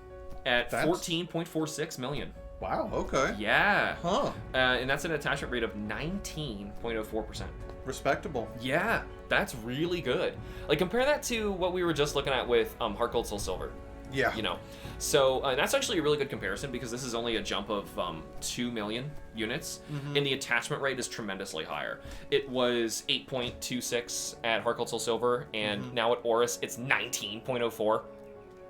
at 14.46 million. Wow, okay. Yeah. Huh. And that's an attachment rate of 19.04%. Respectable. Yeah, that's really good. Like, compare that to what we were just looking at with Heart Gold Soul Silver. Yeah. So that's actually a really good comparison because this is only a jump of 2 million units, and the attachment rate is tremendously higher. It was 8.26 at Heart Gold Soul Silver, and now at Oris, it's 19.04.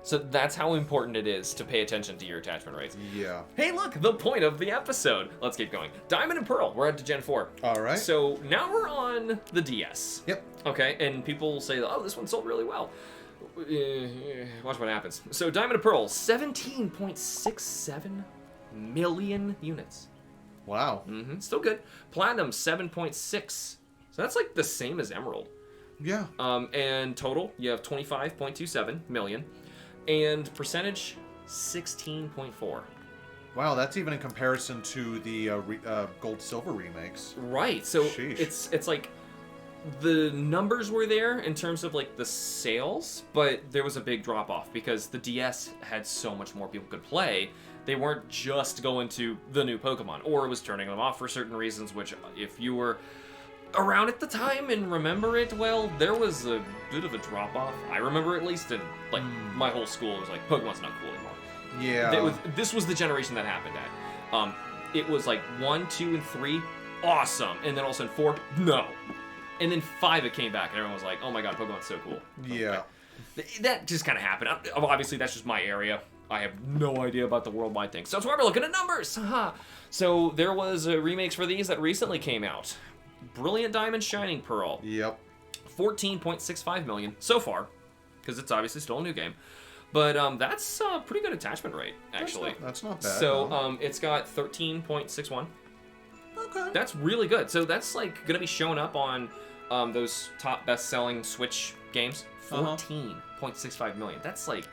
So that's how important it is to pay attention to your attachment rates. Yeah. Hey, look, the point of the episode. Let's keep going. Diamond and Pearl, we're up to Gen 4. All right. So now we're on the DS. Yep. Okay, and people say, oh, this one sold really well. Watch what happens. So Diamond and Pearl, 17.67 million units. Wow. Still good. Platinum, 7.6. So that's like the same as Emerald. Yeah. And total, you have 25.27 million. And percentage, 16.4. Wow, that's even in comparison to the Gold Silver remakes. Right. So Sheesh. it's like the numbers were there in terms of like the sales, but there was a big drop off because the DS had so much more people could play. They weren't just going to the new Pokemon, or it was turning them off for certain reasons, which if you were around at the time and remember it, well, there was a bit of a drop off. I remember at least, and like my whole school was like, Pokemon's not cool anymore. Yeah. This was the generation that happened at. It was like 1, 2, and 3, awesome, and then all of a sudden 4, no. And then 5, it came back, and everyone was like, oh my god, Pokemon's so cool. Yeah. That just kind of happened. Obviously, that's just my area. I have no idea about the worldwide thing. So that's why we're looking at numbers. So there was remakes for these that recently came out. Brilliant Diamond, Shining Pearl. Yep. 14.65 million so far, because it's obviously still a new game. But that's a pretty good attachment rate, actually. That's not bad. So it's got 13.61. Okay. That's really good. So that's like going to be showing up on those top best-selling Switch games. 14.65 million. That's like,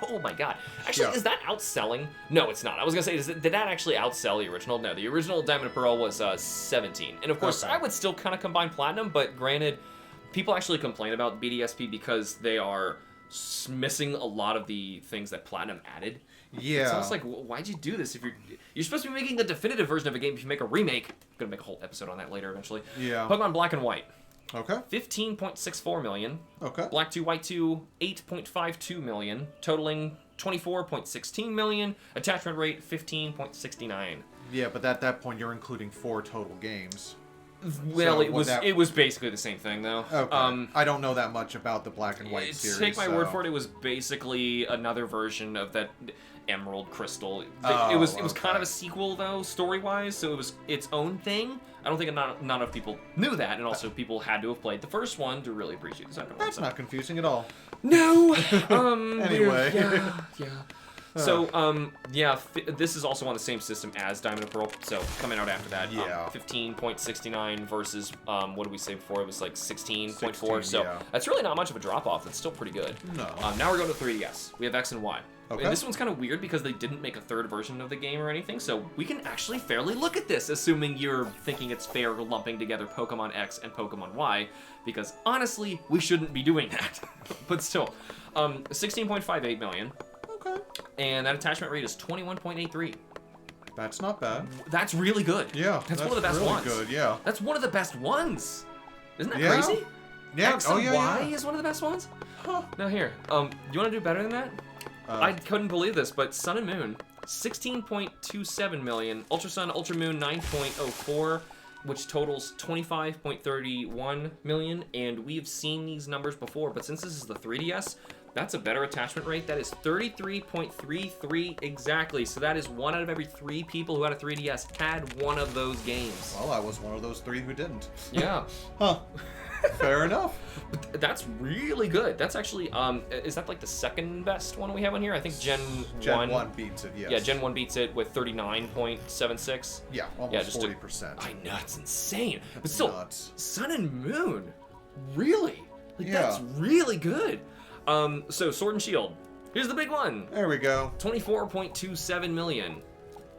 oh my god. Actually, is that outselling? No, it's not. I was going to say, did that actually outsell the original? No, the original Diamond and Pearl was 17. And of course, I would still kind of combine Platinum, but granted, people actually complain about BDSP because they are missing a lot of the things that Platinum added. Yeah. So it's like, why'd you do this? If you're supposed to be making the definitive version of a game, if you make a remake, I'm gonna make a whole episode on that later eventually. Yeah. Pokemon Black and White. Okay. 15.64 million. Okay. Black 2, White 2, 8.52 million, totaling 24.16 million. Attachment rate 15.69. Yeah, but at that point you're including 4 total games. Well, so it was basically the same thing though. Okay. I don't know that much about the Black and White series. Take my word for it. It was basically another version of that Emerald Crystal. It was kind of a sequel though, story-wise. So it was its own thing. I don't think not enough people knew that, and also people had to have played the first one to really appreciate the second one. That's not confusing at all. No. Anyway. Yeah. So, yeah, this is also on the same system as Diamond and Pearl, so coming out after that. Yeah. 15.69 versus, what did we say before? It was like 16.4, 16, so yeah. that's really not much of a drop-off. That's still pretty good. No. Now we're going to 3DS. We have X and Y. Okay. And this one's kind of weird because they didn't make a third version of the game or anything, so we can actually fairly look at this, assuming you're thinking it's fair lumping together Pokemon X and Pokemon Y, because honestly, we shouldn't be doing that. But still, 16.58 million. Okay. And that attachment rate is 21.83. That's not bad. That's really good. Yeah. That's one of the best really ones. Good, yeah. That's one of the best ones. Isn't that Yeah. crazy? Yeah. X and Y yeah. is one of the best ones? Huh. Now here, you want to do better than that? I couldn't believe this, but Sun and Moon, 16.27 million. Ultra Sun, Ultra Moon, 9.04, which totals 25.31 million. And we've seen these numbers before, but since this is the 3DS, that's a better attachment rate. That is 33.33 exactly. So that is 1 out of every 3 people who had a 3DS had one of those games. Well, I was one of those 3 who didn't. Yeah. Huh. Fair enough. But that's really good. That's actually, is that like the second best one we have on here? I think Gen 1 beats it, yes. Yeah, Gen 1 beats it with 39.76. Yeah, almost Yeah, just 40%. I know, it's insane. But still, Nuts. Sun and Moon, really? Like, Yeah. that's really good. So Sword and Shield, here's the big one. There we go. 24.27 million.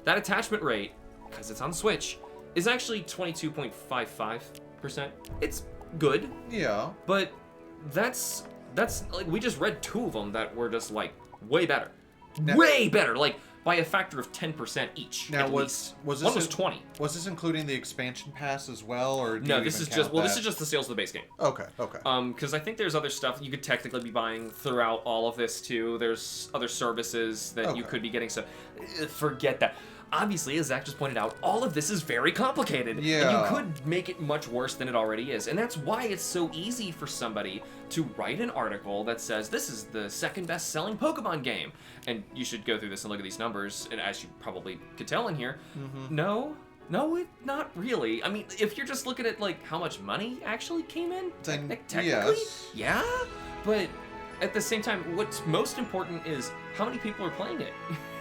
That attachment rate, because it's on Switch, is actually 22.55%. It's good, Yeah. but that's like, we just read 2 of them that were just like way better. Way better, like by a factor of 10% each. Now, at was least. this One was 20. Was this including the expansion pass as well, or do No, you this even is count just that? this is just the sales of the base game. Okay. Okay. Because I think there's other stuff you could technically be buying throughout all of this too. There's other services that you Okay. could be getting. So forget that. Obviously, as Zach just pointed out, all of this is very complicated. Yeah. And you could make it much worse than it already is. And that's why it's so easy for somebody to write an article that says, this is the second best selling Pokemon game. And you should go through this and look at these numbers. And as you probably could tell in here, no, not really. I mean, if you're just looking at like how much money actually came in, Then, technically, yes. yeah. But at the same time, what's most important is how many people are playing it.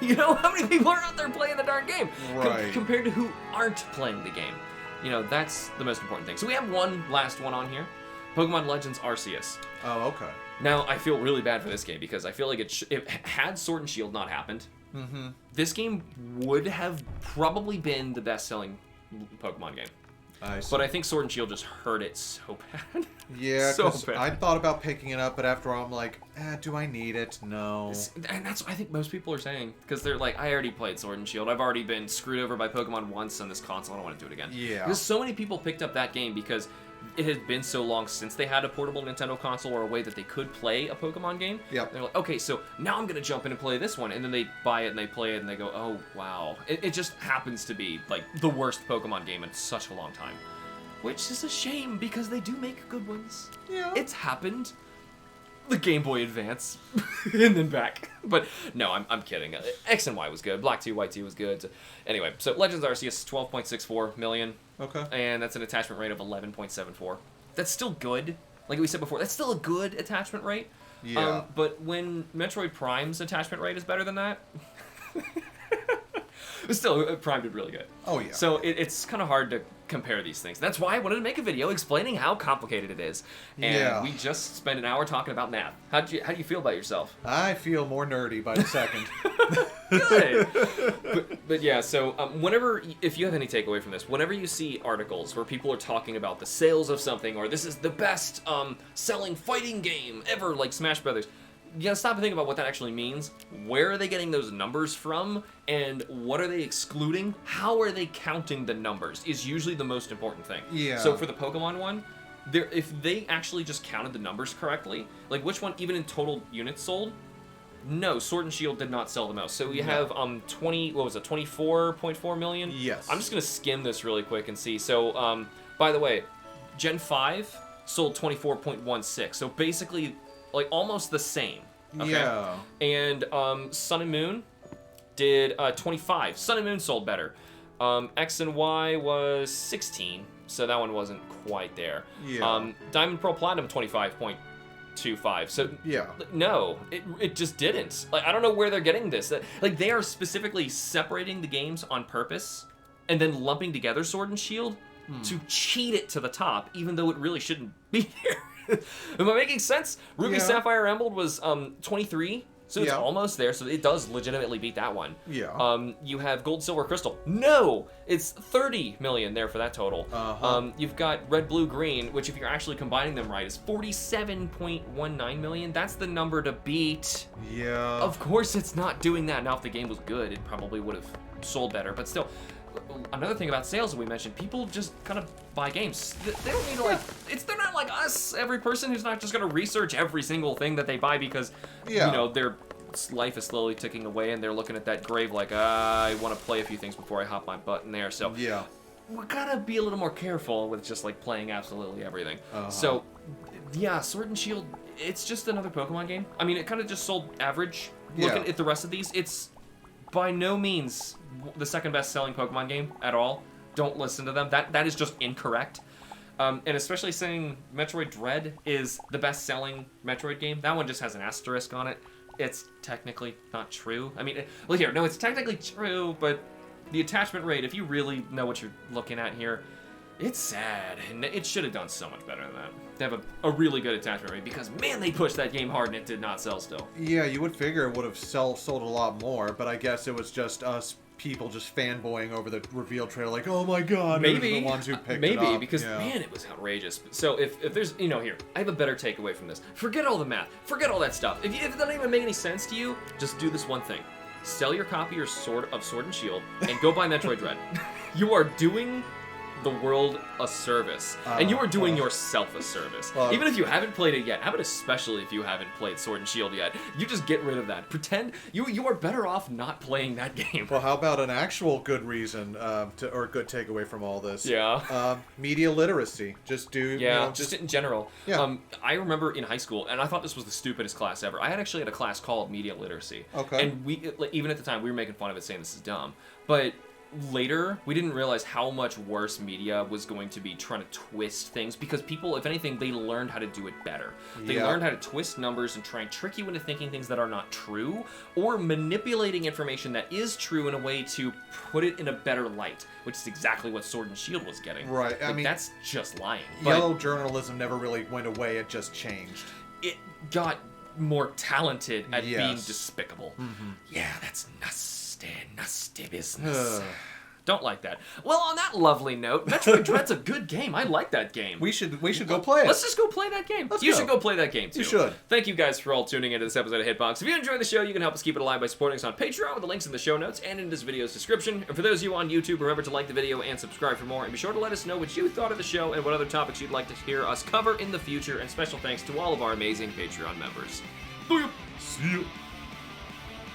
You know, how many people are out there playing the darn game Right. compared to who aren't playing the game. You know, that's the most important thing. So we have one last one on here, Pokemon Legends Arceus. Oh, okay. Now, I feel really bad for this game because I feel like it had Sword and Shield not happened, this game would have probably been the best-selling Pokemon game. I see. But I think Sword and Shield just hurt it so bad. Yeah, so 'cause bad. I thought about picking it up, but after all, I'm like, do I need it? No. And that's what I think most people are saying, because they're like, I already played Sword and Shield. I've already been screwed over by Pokemon once on this console. I don't want to do it again. Yeah. Because so many people picked up that game because it had been so long since they had a portable Nintendo console or a way that they could play a Pokemon game. Yep. They're like, okay, so now I'm going to jump in and play this one. And then they buy it and they play it and they go, oh, wow. It just happens to be like the worst Pokemon game in such a long time. Which is a shame because they do make good ones. Yeah. It's happened. The Game Boy Advance. And then back. But no, I'm kidding. X and Y was good. Black 2, White 2 was good. So, anyway, so Legends Arceus 12.64 million. Okay. And that's an attachment rate of 11.74. That's still good. Like we said before, that's still a good attachment rate. Yeah. But when Metroid Prime's attachment rate is better than that... But still, Prime did really good. Oh, yeah. So it's kind of hard to compare these things. That's why I wanted to make a video explaining how complicated it is. And Yeah. we just spent an hour talking about math. How do you feel about yourself? I feel more nerdy by the second. Good. But yeah, so whenever, if you have any takeaway from this, whenever you see articles where people are talking about the sales of something, or this is the best selling fighting game ever, like Smash Brothers, you gotta stop and think about what that actually means. Where are they getting those numbers from? And what are they excluding? How are they counting the numbers is usually the most important thing. Yeah. So for the Pokemon one, if they actually just counted the numbers correctly, like which one, even in total units sold, no, Sword and Shield did not sell the most. So we have 24.4 million? Yes. I'm just gonna skim this really quick and see. So by the way, Gen 5 sold 24.16. So basically like almost the same. Okay? Yeah. And Sun and Moon did 25. Sun and Moon sold better. X and Y was 16, so that one wasn't quite there. Yeah. Diamond Pearl Platinum 25.2 2.5. So Yeah. no, it just didn't. Like, I don't know where they're getting this. Like, they are specifically separating the games on purpose and then lumping together Sword and Shield to cheat it to the top, even though it really shouldn't be there. Am I making sense? Ruby Sapphire Emerald was 23. So it's almost there, so it does legitimately beat that one. Yeah. You have Gold, Silver, Crystal. No! It's 30 million there for that total. You've got Red, Blue, Green, which if you're actually combining them right is 47.19 million. That's the number to beat. Yeah. Of course it's not doing that. Now if the game was good, it probably would have sold better. But still, another thing about sales that we mentioned, people just kind of buy games. They don't need to like, they're not like us, every person who's not just gonna research every single thing that they buy because, you know, their life is slowly ticking away and they're looking at that grave like, I want to play a few things before I hop my butt in there. So we gotta be a little more careful with just like playing absolutely everything. So yeah, Sword and Shield, it's just another Pokemon game. I mean, it kind of just sold average. Looking at the rest of these, it's by no means the second best selling Pokemon game at all. Don't listen to them. That is just incorrect. And especially saying Metroid Dread is the best selling Metroid game. That one just has an asterisk on it. It's technically not true. I mean, well here, no, it's technically true, but the attachment rate, if you really know what you're looking at here, it's sad, and it should have done so much better than that. They have a really good attachment rate because, man, they pushed that game hard and it did not sell still. Yeah, you would figure it would have sold a lot more, but I guess it was just us people just fanboying over the reveal trailer, like, oh my god, maybe the ones who picked maybe it up. Because man, it was outrageous. So if there's, you know, here I have a better takeaway from this. Forget all the math, forget all that stuff. If it doesn't even make any sense to you, just do this one thing: sell your copy of Sword and Shield and go buy Metroid Dread. You are doing the world a service, and you are doing yourself a service. Even if you haven't played it yet, how about especially if you haven't played Sword and Shield yet, you just get rid of that. Pretend you are better off not playing that game. Well, how about an actual good reason or good takeaway from all this? Yeah. Media literacy. Just do. Yeah. You know, just in general. Yeah. I remember in high school, and I thought this was the stupidest class ever. I actually had a class called Media Literacy. Okay. And we, even at the time, we were making fun of it, saying this is dumb, but later we didn't realize how much worse media was going to be trying to twist things, because people, if anything, they learned how to do it better. They learned how to twist numbers and try and trick you into thinking things that are not true, or manipulating information that is true in a way to put it in a better light, which is exactly what Sword and Shield was getting. Right. Like, I mean, that's just lying. Yellow journalism never really went away, it just changed. It got more talented at being despicable. Yeah, that's nasty business. Don't like that. Well, on that lovely note, Metroid Dread's a good game. I like that game. We should go play it. Let's just go play that game. You should go play that game too. You should. Thank you guys for all tuning into this episode of HITBOX. If you enjoyed the show, you can help us keep it alive by supporting us on Patreon with the links in the show notes and in this video's description. And for those of you on YouTube, remember to like the video and subscribe for more. And be sure to let us know what you thought of the show and what other topics you'd like to hear us cover in the future. And special thanks to all of our amazing Patreon members. See you.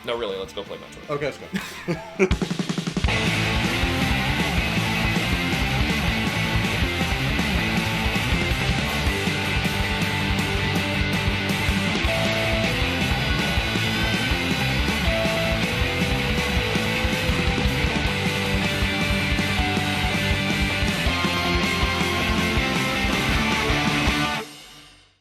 No, really, let's go play Metroid. Okay, let's go.